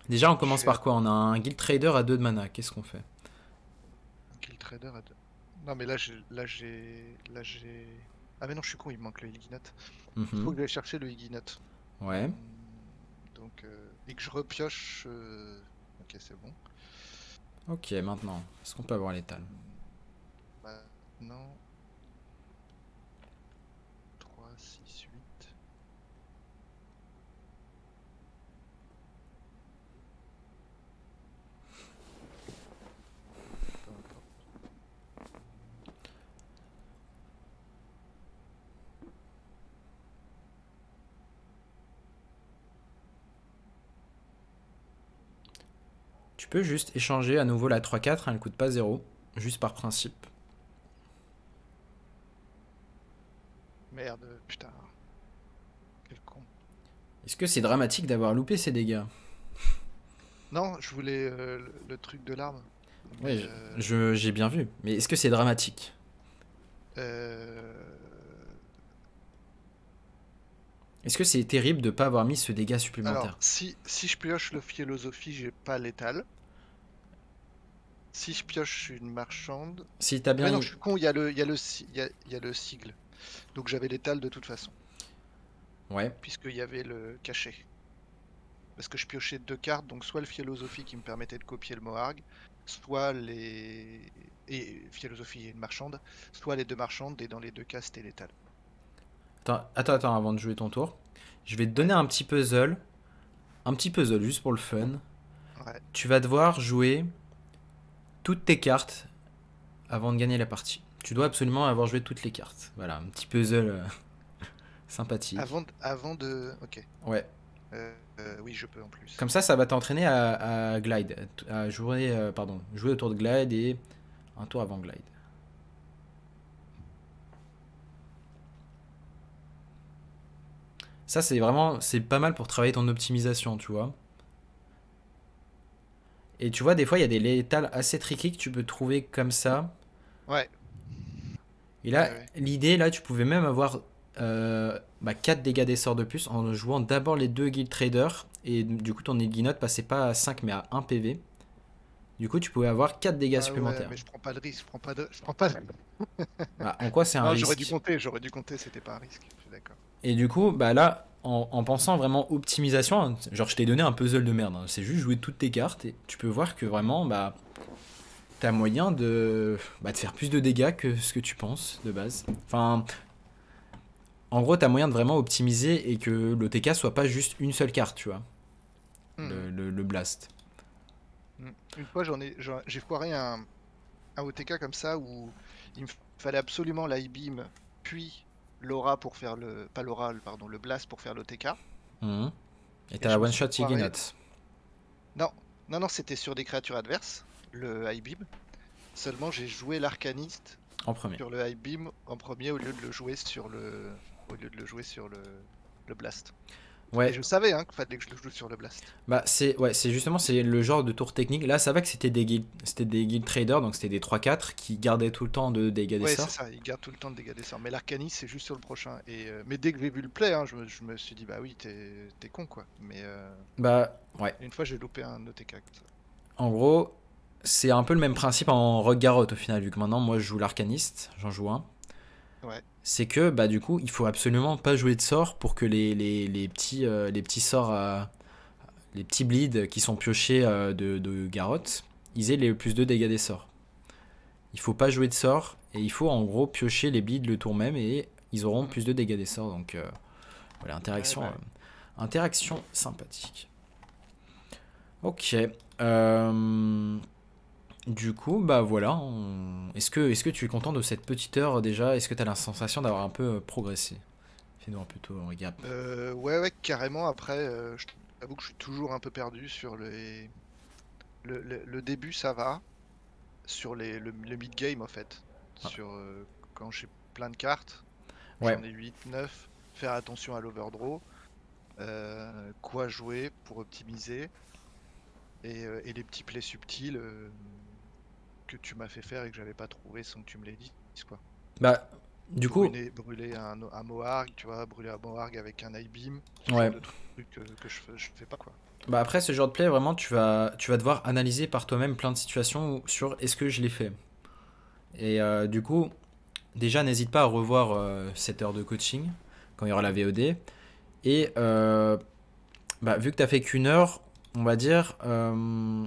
Déjà, on Je commence suis à par quoi? On a un Guild Trader à 2 de mana. Qu'est-ce qu'on fait? Kill Trader à 2. Non, mais là j'ai. Ah, mais non, je suis con, il me manque le Higginot. Il faut Mhm. que j'aille chercher le Higginot. Ouais. Donc, et que je repioche. Ok, c'est bon. Ok, maintenant, est-ce qu'on peut avoir l'étal? Maintenant. 3, 6, 8. Peu importe. Tu peux juste échanger à nouveau la 3-4, elle coûte pas 0, juste par principe. Merde, putain. Quel con. Est-ce que c'est dramatique d'avoir loupé ces dégâts? Non, je voulais le truc de l'arme. Mais. Ouais, j'ai bien vu. Mais est-ce que c'est dramatique? Euh, Est-ce que c'est terrible de pas avoir mis ce dégât Alors, supplémentaire? si je pioche le philosophie, j'ai pas létal. Si je pioche une marchande. Si t'as Ah, mais bien non, eu... je suis con, il y a le sigle. Donc j'avais létal de toute façon, Ouais. puisqu'il y avait le cachet. Parce que je piochais deux cartes, donc soit le philosophie qui me permettait de copier le Moarg, soit les. Et philosophie et une marchande, soit les deux marchandes, et dans les deux cas c'était létal. Attends, avant de jouer ton tour. Je vais te Ouais, donner un petit puzzle. Un petit puzzle, juste pour le fun. ouais. Tu vas devoir jouer toutes tes cartes avant de gagner la partie. Tu dois absolument avoir joué toutes les cartes. Voilà, un petit puzzle sympathique. Avant de. Ok. Ouais. Oui, je peux en plus. Comme ça va t'entraîner à glide. À jouer, jouer au tour de glide et un tour avant glide. Ça, c'est pas mal pour travailler ton optimisation, tu vois. Et tu vois, des fois, il y a des létales assez tricky que tu peux trouver comme ça. Ouais, Et ouais, là, ouais. l'idée, là, tu pouvais même avoir 4 dégâts des sorts de plus en jouant d'abord les deux Guild Traders. Et du coup, ton Guilnote passait pas à 5 mais à 1 PV. Du coup, tu pouvais avoir 4 dégâts Ah ouais, supplémentaires. mais je prends pas de risque, je prends pas de. Bah, en quoi c'est un Non, risque? j'aurais dû compter, c'était pas un risque, je suis d'accord. Et du coup, bah là, en pensant vraiment optimisation, genre je t'ai donné un puzzle de merde, hein. C'est juste jouer toutes tes cartes et tu peux voir que vraiment, bah, t'as moyen de faire plus de dégâts que ce que tu penses de base. Enfin, en gros, t'as moyen de vraiment optimiser et que l'OTK soit pas juste une seule carte, tu vois, Mhm. le blast. Une fois, j'ai foiré un OTK comme ça où il me fallait absolument l'I-beam, puis l'aura pour faire le. Pas l'aura, pardon, le blast pour faire l'OTK. Mhm. Et Et t'as je me one suis shot foiré. Yiginote Non, non, c'était sur des créatures adverses, le I-beam. Seulement, j'ai joué l'arcaniste en premier. sur le I-beam en premier au lieu de le jouer sur au lieu de le jouer sur le blast. Et Ouais, je savais hein, qu'il fallait que je le joue sur le blast. bah c'est justement c'est le genre de tour technique. Là, ça va que c'était des guild traders, donc c'était des 3-4 qui gardaient tout le temps de dégâts des Ouais, c'est sorts. ça, il garde tout le temps de dégâts des sorts. Mais l'arcaniste, c'est juste sur le prochain. Mais dès que j'ai vu le play, hein, je me suis dit, bah oui, t'es con quoi. Mais Bah ouais. une fois, j'ai loupé un OTK comme ça. En gros, c'est un peu le même principe en Rogue Garrote au final, vu que maintenant moi je joue l'arcaniste, j'en joue un. Ouais. C'est que bah du coup, il faut absolument pas jouer de sorts pour que les petits sorts, les petits bleeds qui sont piochés de Garrote, ils aient les plus de dégâts des sorts. Il faut pas jouer de sorts et il faut en gros piocher les bleeds le tour même et ils auront Mhm. plus de dégâts des sorts. Donc voilà, Ouais, bah, interaction sympathique. Ok. Euh, Du coup, bah voilà. Est-ce que tu es content de cette petite heure déjà? Est-ce que tu as la sensation d'avoir un peu progressé? Fais-nous un plutôt un gap. ouais, ouais, carrément. Après, je t'avoue que je suis toujours un peu perdu sur le début, ça va. Sur le mid-game, en fait. Ah, Sur quand j'ai plein de cartes, ouais, j'en ai 8 9 faire attention à l'overdraw. Quoi jouer pour optimiser. Et les petits plays subtils que tu m'as fait faire et que j'avais pas trouvé sans que tu me l'aies dit, quoi. bah du coup, Brûler un Moarg, tu vois, brûler un Moarg avec un I-beam, ce genre ouais. de truc que je fais pas, quoi. Bah après ce genre de play, vraiment, tu vas devoir analyser par toi-même plein de situations sur est-ce que je l'ai fait. Et du coup, déjà n'hésite pas à revoir cette heure de coaching quand il y aura la VOD. Et bah, vu que tu as fait qu'une heure, on va dire,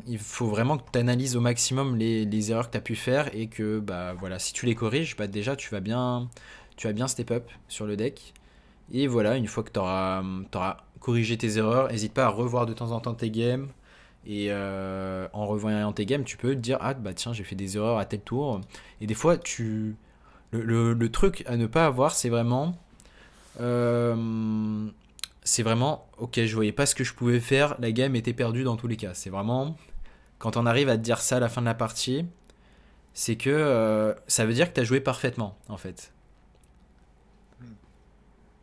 il faut vraiment que tu analyses au maximum les erreurs que tu as pu faire et que bah, voilà, si tu les corriges, bah, déjà tu vas bien step up sur le deck. Et voilà, une fois que tu auras corrigé tes erreurs, n'hésite pas à revoir de temps en temps tes games. Et en revoyant tes games, tu peux te dire, ah bah tiens, j'ai fait des erreurs à tel tour. Et des fois, le truc à ne pas avoir, euh, c'est vraiment, ok, je voyais pas ce que je pouvais faire, la game était perdue dans tous les cas. C'est vraiment, quand on arrive à te dire ça à la fin de la partie, c'est que ça veut dire que tu as joué parfaitement, en fait. Hmm.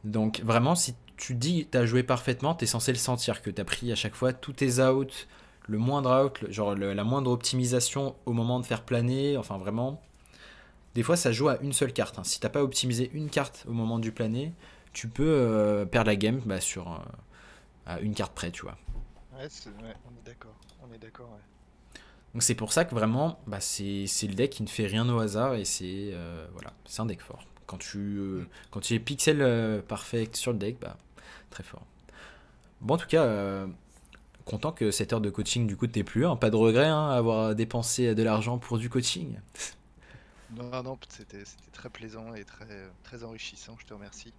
Donc vraiment, si tu dis que tu as joué parfaitement, tu es censé le sentir, que tu as pris à chaque fois tous tes outs, le moindre out, genre la moindre optimisation au moment de faire planer, enfin vraiment. Des fois, ça joue à une seule carte, hein. Si t'as pas optimisé une carte au moment du planer, tu peux perdre la game bah, à une carte près, tu vois. Ouais, ouais, on est d'accord. On est d'accord, ouais. Donc c'est pour ça que vraiment, bah, c'est le deck qui ne fait rien au hasard et voilà, c'est un deck fort. Hmm. Quand tu es pixel parfait sur le deck, bah, très fort. Bon, en tout cas, content que cette heure de coaching du coup t'ait plu, hein. Pas de regret hein, avoir dépensé de l'argent pour du coaching. Non, non, c'était très plaisant et très enrichissant, je te remercie.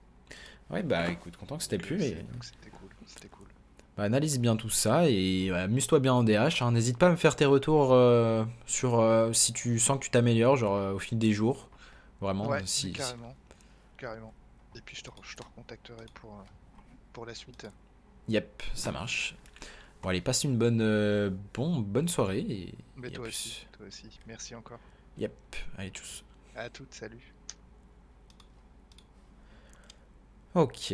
Ouais, bah écoute, content que c'était plu. Et Donc c'était cool, c'était cool. bah, analyse bien tout ça et amuse-toi bien en DH, hein. N'hésite pas à me faire tes retours sur si tu sens que tu t'améliores, genre au fil des jours. Vraiment, Ouais, mais carrément, carrément. Et puis je te recontacterai pour la suite. Yep, ça marche. Bon, allez, passe une bonne soirée Mais et à plus. toi aussi. Merci encore. Yep, allez, tchuss. À toutes, salut. Ok.